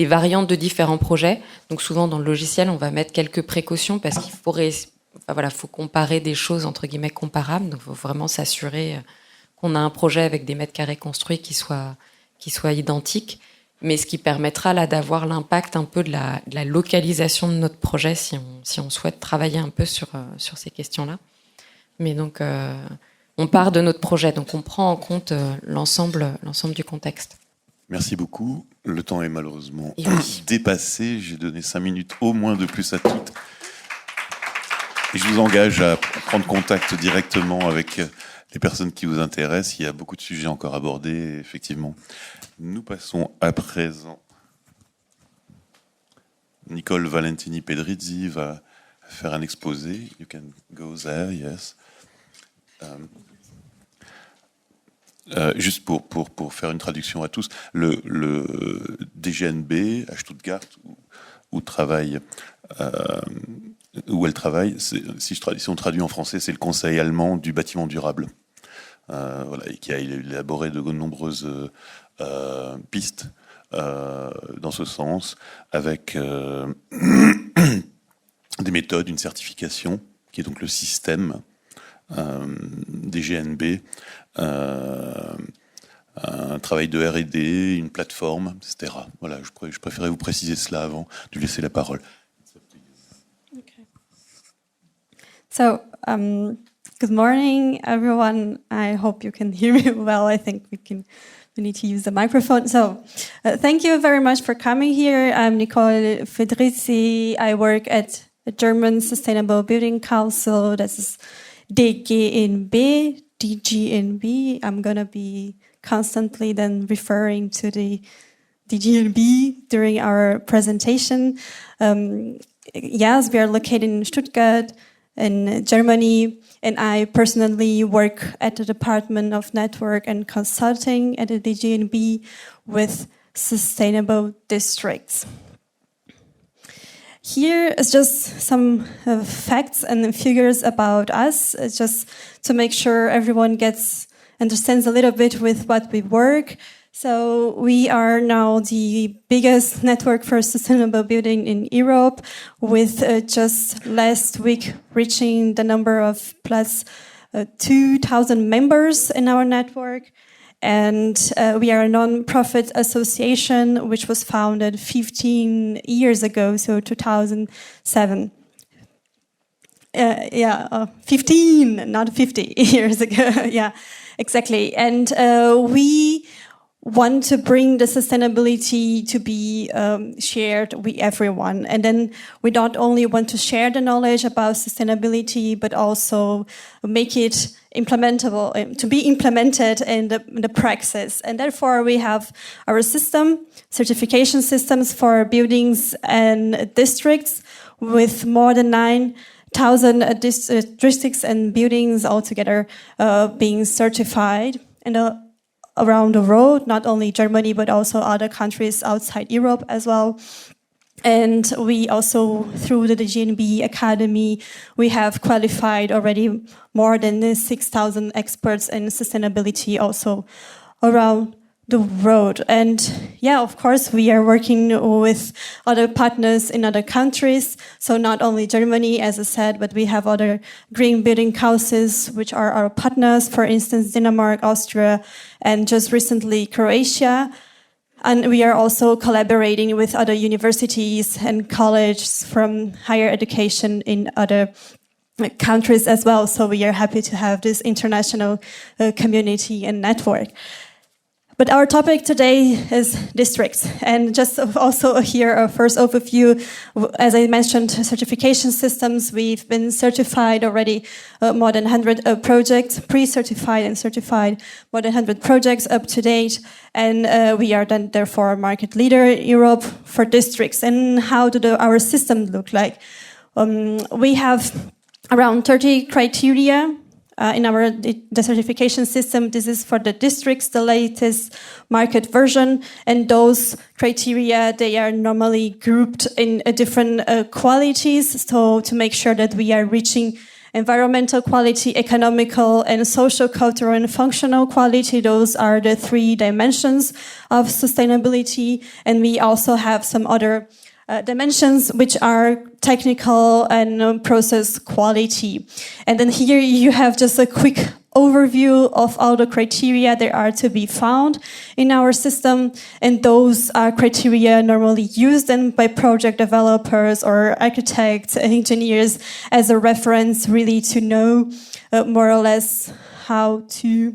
variantes de différents projets. Donc souvent dans le logiciel, on va mettre quelques précautions parce qu'il faut comparer des choses entre guillemets comparables. Donc il faut vraiment s'assurer qu'on a un projet avec des mètres carrés construits qui soient identiques. Mais ce qui permettra là d'avoir l'impact un peu de la localisation de notre projet si on souhaite travailler un peu sur ces questions-là. Mais donc on part de notre projet, donc on prend en compte l'ensemble du contexte. Merci beaucoup. Le temps est malheureusement dépassé. J'ai donné 5 minutes au moins de plus à toutes. Et je vous engage à prendre contact directement avec les personnes qui vous intéressent. Il y a beaucoup de sujets encore abordés, effectivement. Nous passons à présent. Nicole Valentini Pedrizzi va faire un exposé. You can go there, yes. Juste pour faire une traduction à tous, le DGNB à Stuttgart où elle travaille, si on traduit en français, c'est le Conseil allemand du bâtiment durable, et qui a élaboré de nombreuses pistes dans ce sens, avec des méthodes, une certification, qui est donc le système DGNB, un travail de R&D, une plateforme, etc. Voilà, je préférais vous préciser cela avant de laisser la parole. Okay. So, good morning, everyone. I hope you can hear me well. I think we need to use the microphone. So, thank you very much for coming here. I'm Nicole Fedrizzi. I work at the German Sustainable Building Council. This is DGNB. I'm going to be constantly then referring to the DGNB during our presentation. Yes, we are located in Stuttgart, in Germany, and I personally work at the Department of Network and Consulting at the DGNB with sustainable districts. Here is just some facts and figures about us, just to make sure everyone understands a little bit with what we work. So we are now the biggest network for sustainable building in Europe, with just last week reaching the number of plus 2,000 members in our network. And we are a non-profit association which was founded 15 years ago, so 2007. 15, not 50 years ago. Yeah, exactly. And we want to bring the sustainability to be shared with everyone. And then we not only want to share the knowledge about sustainability, but also make it implementable, to be implemented in the praxis. And therefore we have our system, certification systems for buildings and districts with more than 9,000 districts and buildings altogether being certified. And around the world, not only Germany, but also other countries outside Europe as well. And we also, through the DGNB Academy, we have qualified already more than 6,000 experts in sustainability also around the world. And yeah, of course, we are working with other partners in other countries. So not only Germany, as I said, but we have other green building councils, which are our partners, for instance, Denmark, Austria, and just recently Croatia. And we are also collaborating with other universities and colleges from higher education in other countries as well. So we are happy to have this international community and network. But our topic today is districts. And just also here a first overview, as I mentioned, certification systems. We've been certified already more than 100 projects, pre-certified and certified, more than 100 projects up to date. And we are then therefore a market leader in Europe for districts. And how do our systems look like? We have around 30 criteria in the certification system. This is for the districts, the latest market version, and those criteria, they are normally grouped in different qualities, so to make sure that we are reaching environmental quality, economical and social, cultural and functional quality. Those are the 3 dimensions of sustainability. And we also have some other dimensions, which are technical and process quality. And then here you have just a quick overview of all the criteria that are to be found in our system. And those are criteria normally used then by project developers or architects, engineers as a reference, really to know more or less how to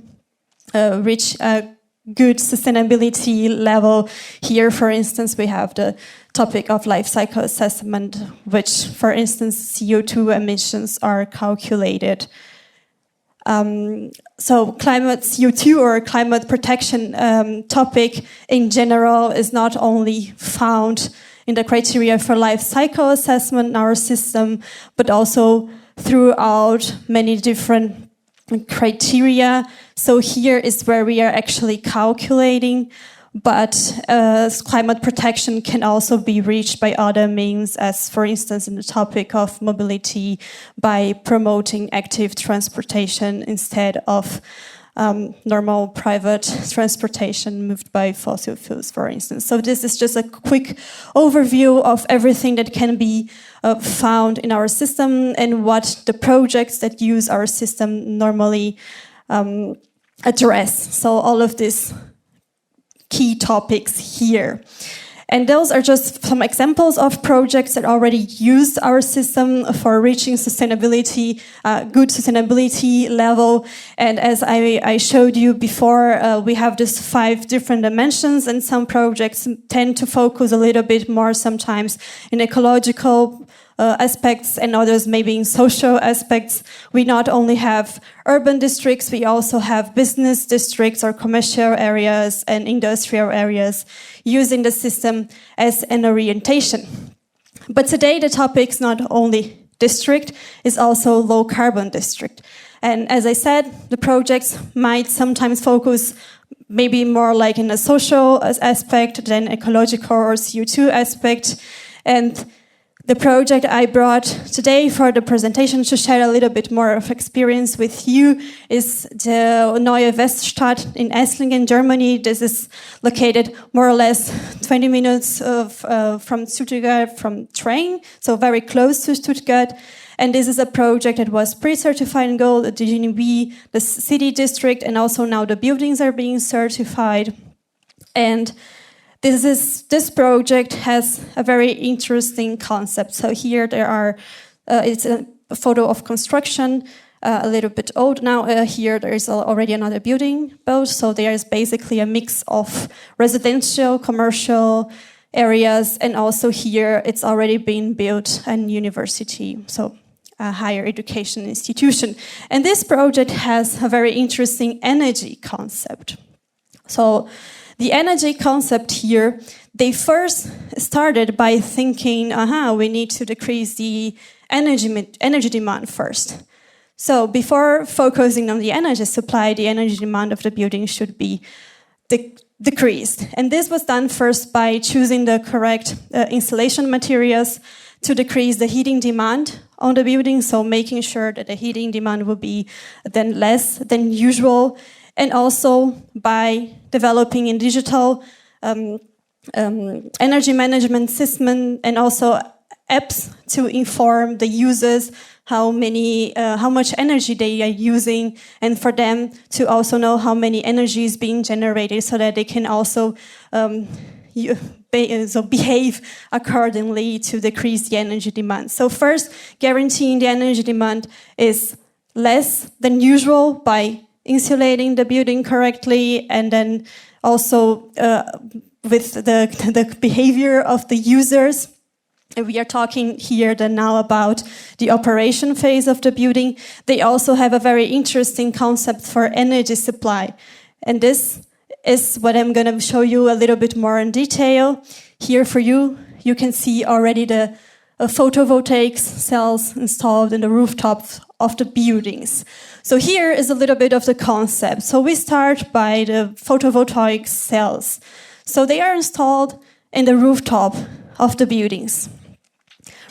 reach a good sustainability level. Here, for instance, we have the topic of life cycle assessment, which, for instance, CO2 emissions are calculated. So climate CO2 or climate protection topic in general is not only found in the criteria for life cycle assessment in our system, but also throughout many different criteria. So here is where we are actually calculating, but climate protection can also be reached by other means, as for instance in the topic of mobility, by promoting active transportation instead of normal private transportation moved by fossil fuels, for instance. So this is just a quick overview of everything that can be found in our system and what the projects that use our system normally address. So all of these key topics here. And those are just some examples of projects that already use our system for reaching sustainability, good sustainability level. And as I showed you before, we have these 5 different dimensions, and some projects tend to focus a little bit more sometimes in ecological aspects and others maybe in social aspects. We not only have urban districts, we also have business districts or commercial areas and industrial areas using the system as an orientation. But today the topic is not only district, it's also low carbon district. And as I said, the projects might sometimes focus maybe more like in a social aspect than ecological or CO2 aspect. And the project I brought today for the presentation to share a little bit more of experience with you is the Neue Weststadt in Esslingen, Germany. This is located more or less 20 minutes from Stuttgart from train, so very close to Stuttgart. And this is a project that was pre-certified in gold at the DGNB, the city district, and also now the buildings are being certified. And this project has a very interesting concept. So here there are, it's a photo of construction. a little bit old now. Here there is already another building built, so there is basically a mix of residential, commercial areas, and also here it's already been built an university, so a higher education institution. And this project has a very interesting energy concept. So the energy concept here, they first started by thinking, we need to decrease the energy demand first. So before focusing on the energy supply, the energy demand of the building should be decreased. And this was done first by choosing the correct insulation materials to decrease the heating demand on the building, so making sure that the heating demand will be then less than usual, and also by developing a digital energy management system and also apps to inform the users how much energy they are using, and for them to also know how many energy is being generated, so that they can also behave accordingly to decrease the energy demand. So first, guaranteeing the energy demand is less than usual by insulating the building correctly, and then also with the behavior of the users. We are talking here then now about the operation phase of the building. They also have a very interesting concept for energy supply. And this is what I'm going to show you a little bit more in detail. Here for you can see already the photovoltaic cells installed in the rooftops of the buildings. So here is a little bit of the concept. So we start by the photovoltaic cells. So they are installed in the rooftop of the buildings.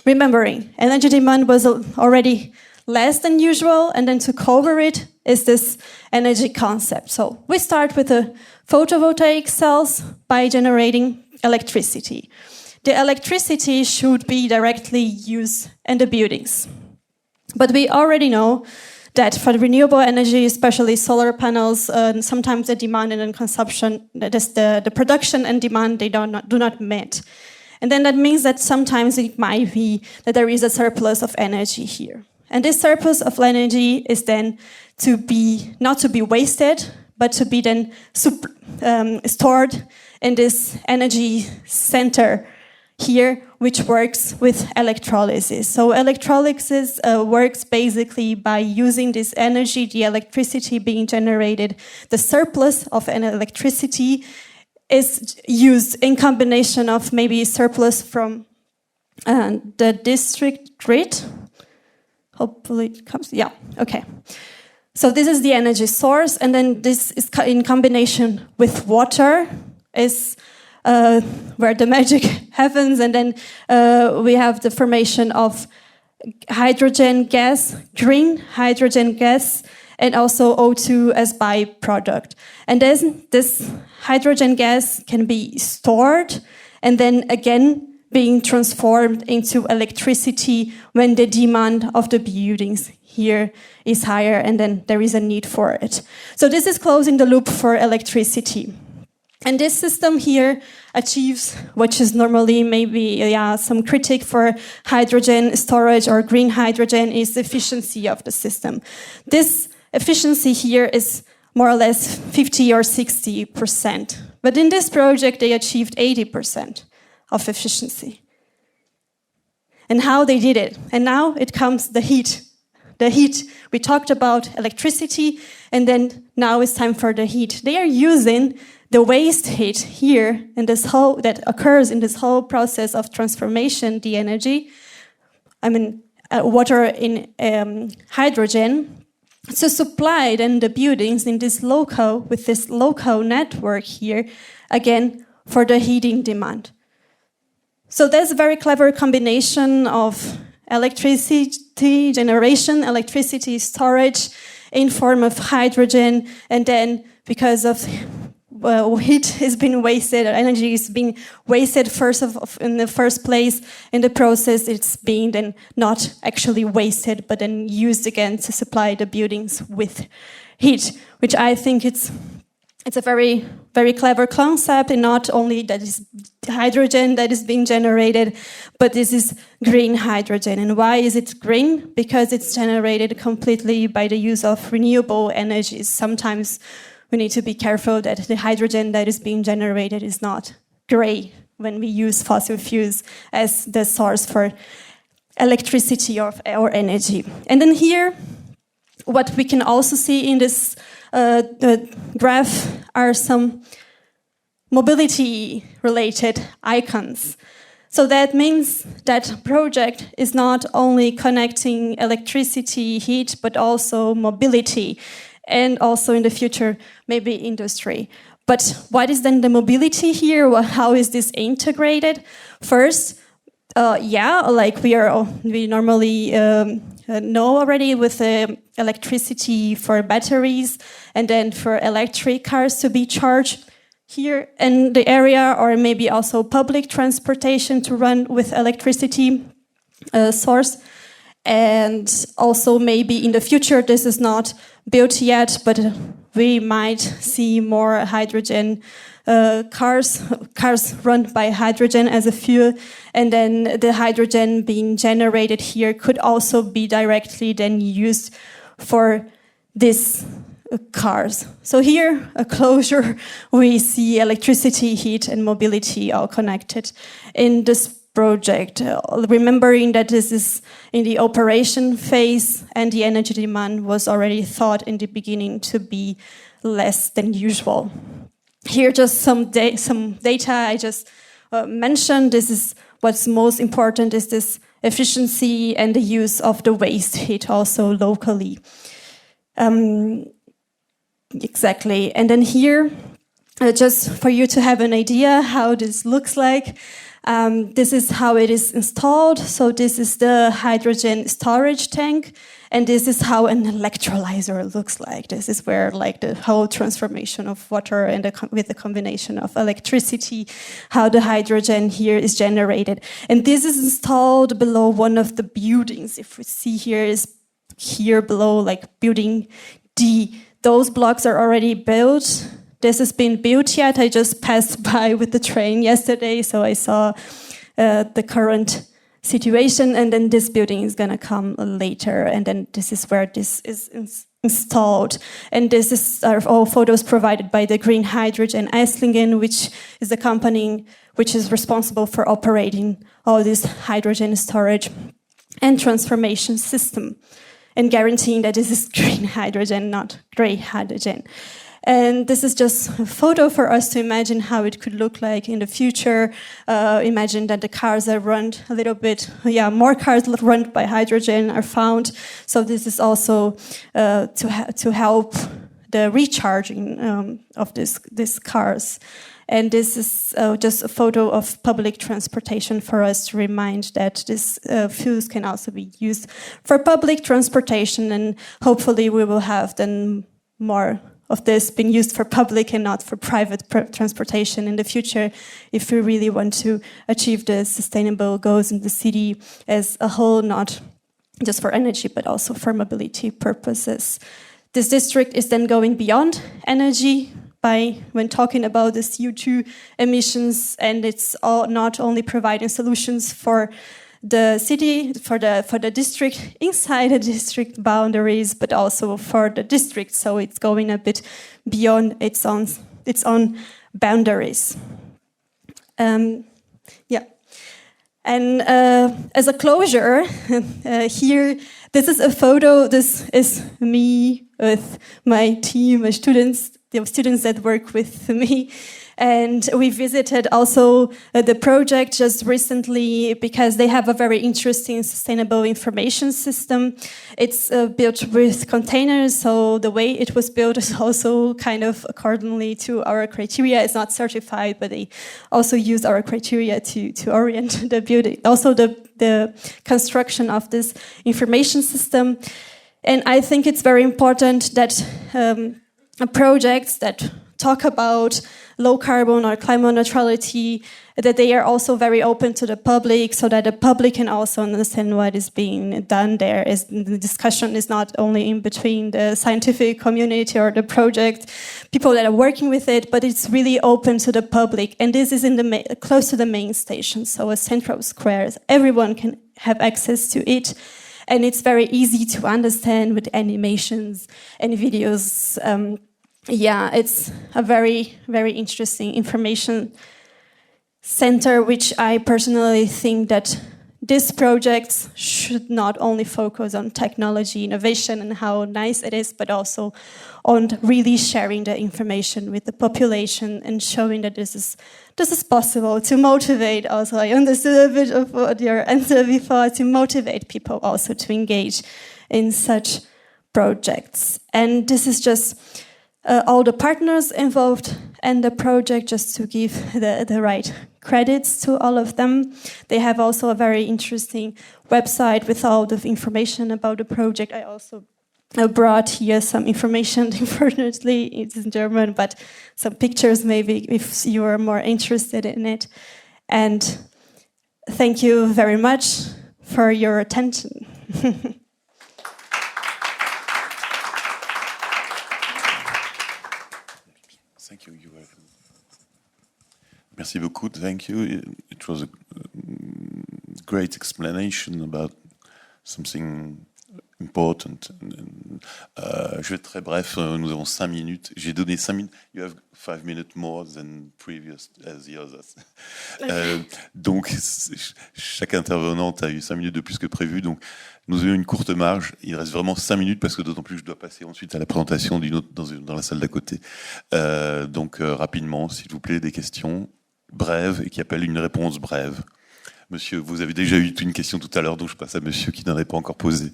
Remembering, energy demand was already less than usual, and then to cover it is this energy concept. So we start with the photovoltaic cells by generating electricity. The electricity should be directly used in the buildings. But we already know that for the renewable energy, especially solar panels, sometimes the demand and the consumption, that is the production and demand, they do not meet. And then that means that sometimes it might be that there is a surplus of energy here. And this surplus of energy is then not to be wasted, but to be then stored in this energy center here, which works with electrolysis. So electrolysis works basically by using this energy, the electricity being generated, the surplus of an electricity is used in combination of maybe surplus from the district grid. Hopefully it comes, yeah, okay. So this is the energy source, and then this is in combination with water is where the magic happens, and then we have the formation of hydrogen gas, green hydrogen gas, and also O2 as byproduct. And then this hydrogen gas can be stored and then again being transformed into electricity when the demand of the buildings here is higher, and then there is a need for it. So this is closing the loop for electricity. And this system here achieves, which is normally maybe some critique for hydrogen storage or green hydrogen, is the efficiency of the system. This efficiency here is more or less 50 or 60%. But in this project, they achieved 80% of efficiency. And how they did it. And now it comes the heat. The heat, we talked about electricity, and then now it's time for the heat. They are using the waste heat here in this whole, that occurs in this whole process of transformation, the energy, water in hydrogen, to supply then the buildings in this local, with this local network here, again, for the heating demand. So there's a very clever combination of electricity generation, electricity storage in form of hydrogen, and then because of heat has been wasted, or energy is being wasted in the first place. In the process, it's being then not actually wasted, but then used again to supply the buildings with heat, which I think it's it's a very, very clever concept, and not only that is hydrogen that is being generated, but this is green hydrogen. And why is it green? Because it's generated completely by the use of renewable energies. Sometimes we need to be careful that the hydrogen that is being generated is not gray when we use fossil fuels as the source for electricity or energy. And then here, what we can also see in this graph are some mobility-related icons. So that means that project is not only connecting electricity, heat, but also mobility, and also in the future, maybe industry. But what is then the mobility here? Well, how is this integrated? First, like we normally know already with electricity for batteries and then for electric cars to be charged here in the area, or maybe also public transportation to run with electricity source. And also maybe in the future, this is not built yet, but we might see more hydrogen cars run by hydrogen as a fuel, and then the hydrogen being generated here could also be directly then used for these cars. So here, a closure, we see electricity, heat, and mobility all connected in this project. Remembering that this is in the operation phase, and the energy demand was already thought in the beginning to be less than usual. Here, just some data I just mentioned. This is what's most important, is this efficiency and the use of the waste heat also locally. Exactly. And then here, just for you to have an idea how this looks like, this is how it is installed. So this is the hydrogen storage tank, and this is how an electrolyzer looks like. This is where like the whole transformation of water and with the combination of electricity, how the hydrogen here is generated. And this is installed below one of the buildings. If we see here is here below, like building D. Those blocks are already built. This has been built yet. I just passed by with the train yesterday, so I saw the current situation, and then this building is gonna come later, and then this is where this is installed. And this are all photos provided by the Green Hydrogen Esslingen, which is the company which is responsible for operating all this hydrogen storage and transformation system, and guaranteeing that this is green hydrogen, not grey hydrogen. And this is just a photo for us to imagine how it could look like in the future. Imagine that the cars are run a little bit, more cars run by hydrogen are found. So this is also to help the recharging of these cars. And this is just a photo of public transportation for us to remind that this fuels can also be used for public transportation, and hopefully we will have then more of this being used for public and not for private transportation in the future, if we really want to achieve the sustainable goals in the city as a whole, not just for energy, but also for mobility purposes. This district is then going beyond energy when talking about the CO2 emissions, and it's all not only providing solutions for the city, for the district, inside the district boundaries, but also for the district. So it's going a bit beyond its own boundaries. And as a closure, here, this is a photo. This is me with my team, my students, the students that work with me. And we visited also the project just recently because they have a very interesting sustainable information system. It's built with containers, so the way it was built is also kind of accordingly to our criteria. It's not certified, but they also use our criteria to orient the building. Also the construction of this information system. And I think it's very important that projects that talk about low carbon or climate neutrality, that they are also very open to the public, so that the public can also understand what is being done there. The discussion is not only in between the scientific community or the project, people that are working with it, but it's really open to the public. And this is in the close to the main station, so a central square. Everyone can have access to it. And it's very easy to understand with animations and videos. It's a very, very interesting information center, which I personally think that these projects should not only focus on technology, innovation, and how nice it is, but also on really sharing the information with the population and showing that this is possible, to motivate also. I understood a bit of what your answer before, to motivate people also to engage in such projects. And this is just all the partners involved in the project, just to give the right credits to all of them. They have also a very interesting website with all the information about the project. I also brought here some information. Unfortunately, it's in German, but some pictures maybe if you are more interested in it. And thank you very much for your attention. Thank you. You're welcome. Merci beaucoup. Thank you. It was a great explanation about something important. Je vais être très bref. Nous avons 5 minutes. J'ai donné 5 minutes. You have 5 minutes more than previous as the others. Donc, chaque intervenante a eu 5 minutes de plus que prévu. Donc, nous avons une courte marge. Il reste vraiment 5 minutes parce que d'autant plus que je dois passer ensuite à la présentation d'une autre dans la salle d'à côté. Donc, rapidement, s'il vous plaît, des questions brèves et qui appellent une réponse brève. Monsieur, vous avez déjà eu une question tout à l'heure, donc je passe à monsieur qui n'en avait pas encore posé.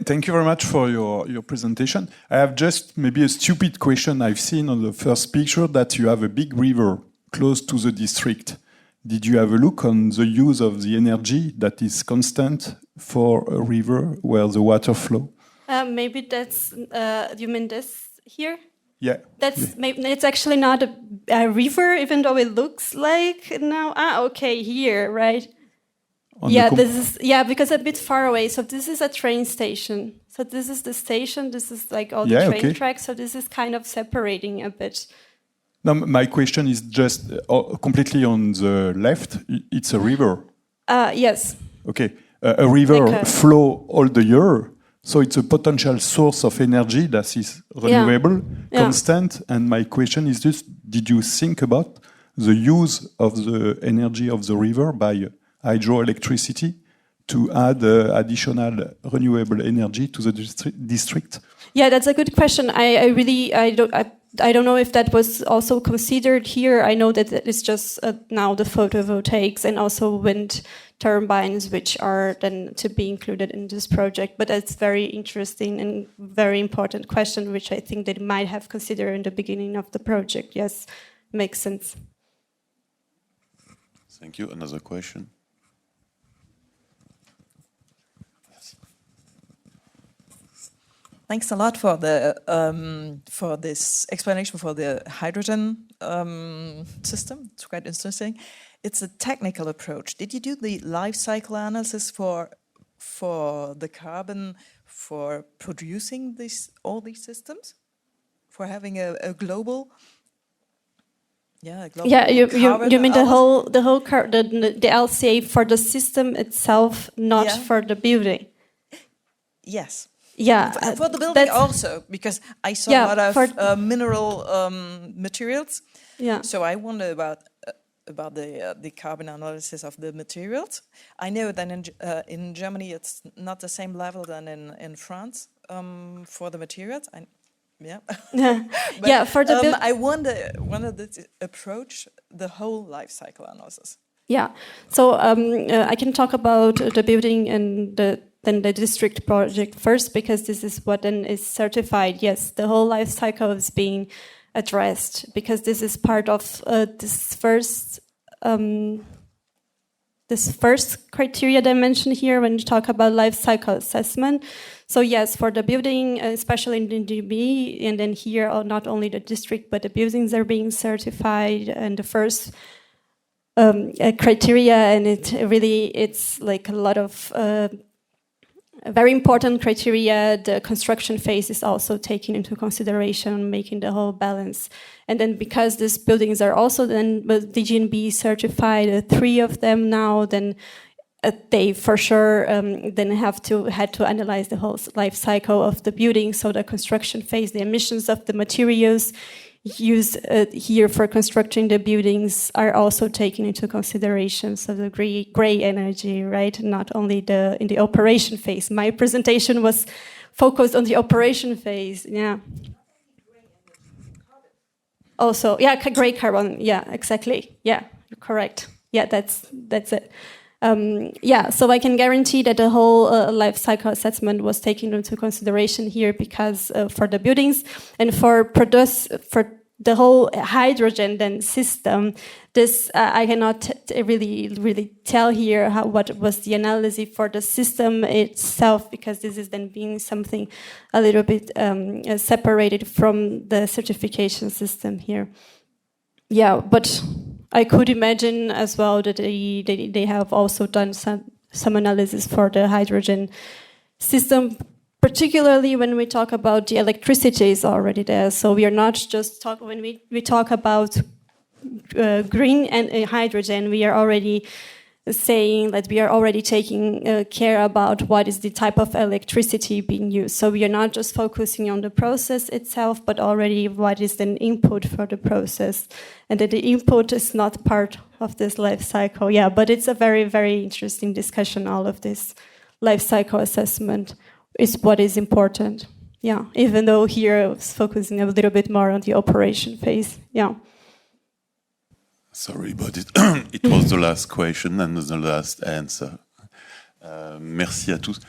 Thank you very much for your presentation. I have just maybe a stupid question. I've seen on the first picture that you have a big river close to the district. Did you have a look on the use of the energy that is constant for a river where the water flow? Maybe that's, you mean this here? Yeah. It's actually not a river, even though it looks like now. Okay, here, right? Because a bit far away. So this is a train station. So this is the station. This is like all the train tracks. So this is kind of separating a bit. No, my question is just completely on the left. It's a river. Yes. Okay. A river flow all the year. So it's a potential source of energy that is renewable, constant. And my question is just, did you think about the use of the energy of the river by hydroelectricity to add additional renewable energy to the district? Yeah, that's a good question. I don't know if that was also considered here. I know that it's just now the photovoltaics and also wind turbines, which are then to be included in this project. But that's very interesting and very important question, which I think they might have considered in the beginning of the project. Yes, makes sense. Thank you. Another question? Thanks a lot for this explanation for the hydrogen system. It's quite interesting. It's a technical approach. Did you do the life cycle analysis for the carbon for producing all these systems, for having a global? You mean the LCA for the system itself, not for the building? Yes. Yeah, for the building also, because I saw a lot of mineral materials. Yeah. So I wonder about the carbon analysis of the materials. I know that in Germany it's not the same level than in France for the materials. For the I wonder to approach the whole life cycle analysis. Yeah. So I can talk about the building and then the district project first, because this is what then is certified. Yes, the whole life cycle is being addressed, because this is part of this first this first criteria that I mentioned here when you talk about life cycle assessment. So yes, for the building, especially in the DB, and then here not only the district, but the buildings are being certified, and the first criteria, and it's like a lot of very important criteria. The construction phase is also taken into consideration, making the whole balance. And then because these buildings are also then DGNB certified, 3 of them now, then they for sure then had to analyze the whole life cycle of the building. So the construction phase, the emissions of the materials used here for constructing the buildings are also taken into consideration. So the gray energy, right? Not only in the operation phase. My presentation was focused on the operation phase. Yeah. Also, yeah, gray carbon. Yeah, exactly. Yeah, correct. Yeah, that's it. So I can guarantee that the whole life cycle assessment was taken into consideration here because for the buildings and for the whole hydrogen then system, this I cannot really tell here what was the analysis for the system itself, because this is then being something a little bit separated from the certification system here. Yeah, but I could imagine as well that they have also done some analysis for the hydrogen system, particularly when we talk about the electricity is already there. So we are not just when we talk about green and hydrogen, we are already saying that we are already taking care about what is the type of electricity being used. So we are not just focusing on the process itself, but already what is the input for the process. And that the input is not part of this life cycle. Yeah, but it's a very, very interesting discussion. All of this life cycle assessment is what is important. Yeah, even though here I was focusing a little bit more on the operation phase. Yeah. Sorry, but it was the last question and the last answer. Merci à tous.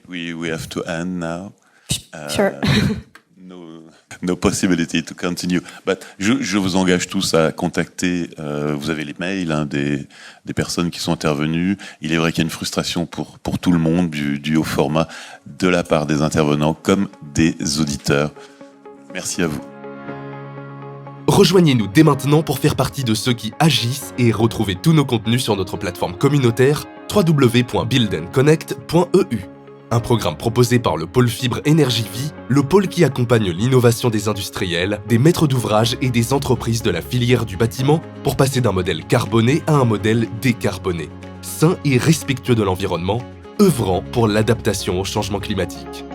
We have to end now. Sure. No possibility to continue. But je vous engage tous à contacter, vous avez les mails des personnes qui sont intervenues. Il est vrai qu'il y a une frustration pour tout le monde du haut format de la part des intervenants comme des auditeurs. Merci à vous. Rejoignez-nous dès maintenant pour faire partie de ceux qui agissent et retrouver tous nos contenus sur notre plateforme communautaire www.buildandconnect.eu. Un programme proposé par le pôle Fibre Énergie Vie, le pôle qui accompagne l'innovation des industriels, des maîtres d'ouvrage et des entreprises de la filière du bâtiment pour passer d'un modèle carboné à un modèle décarboné, sain et respectueux de l'environnement, œuvrant pour l'adaptation au changement climatique.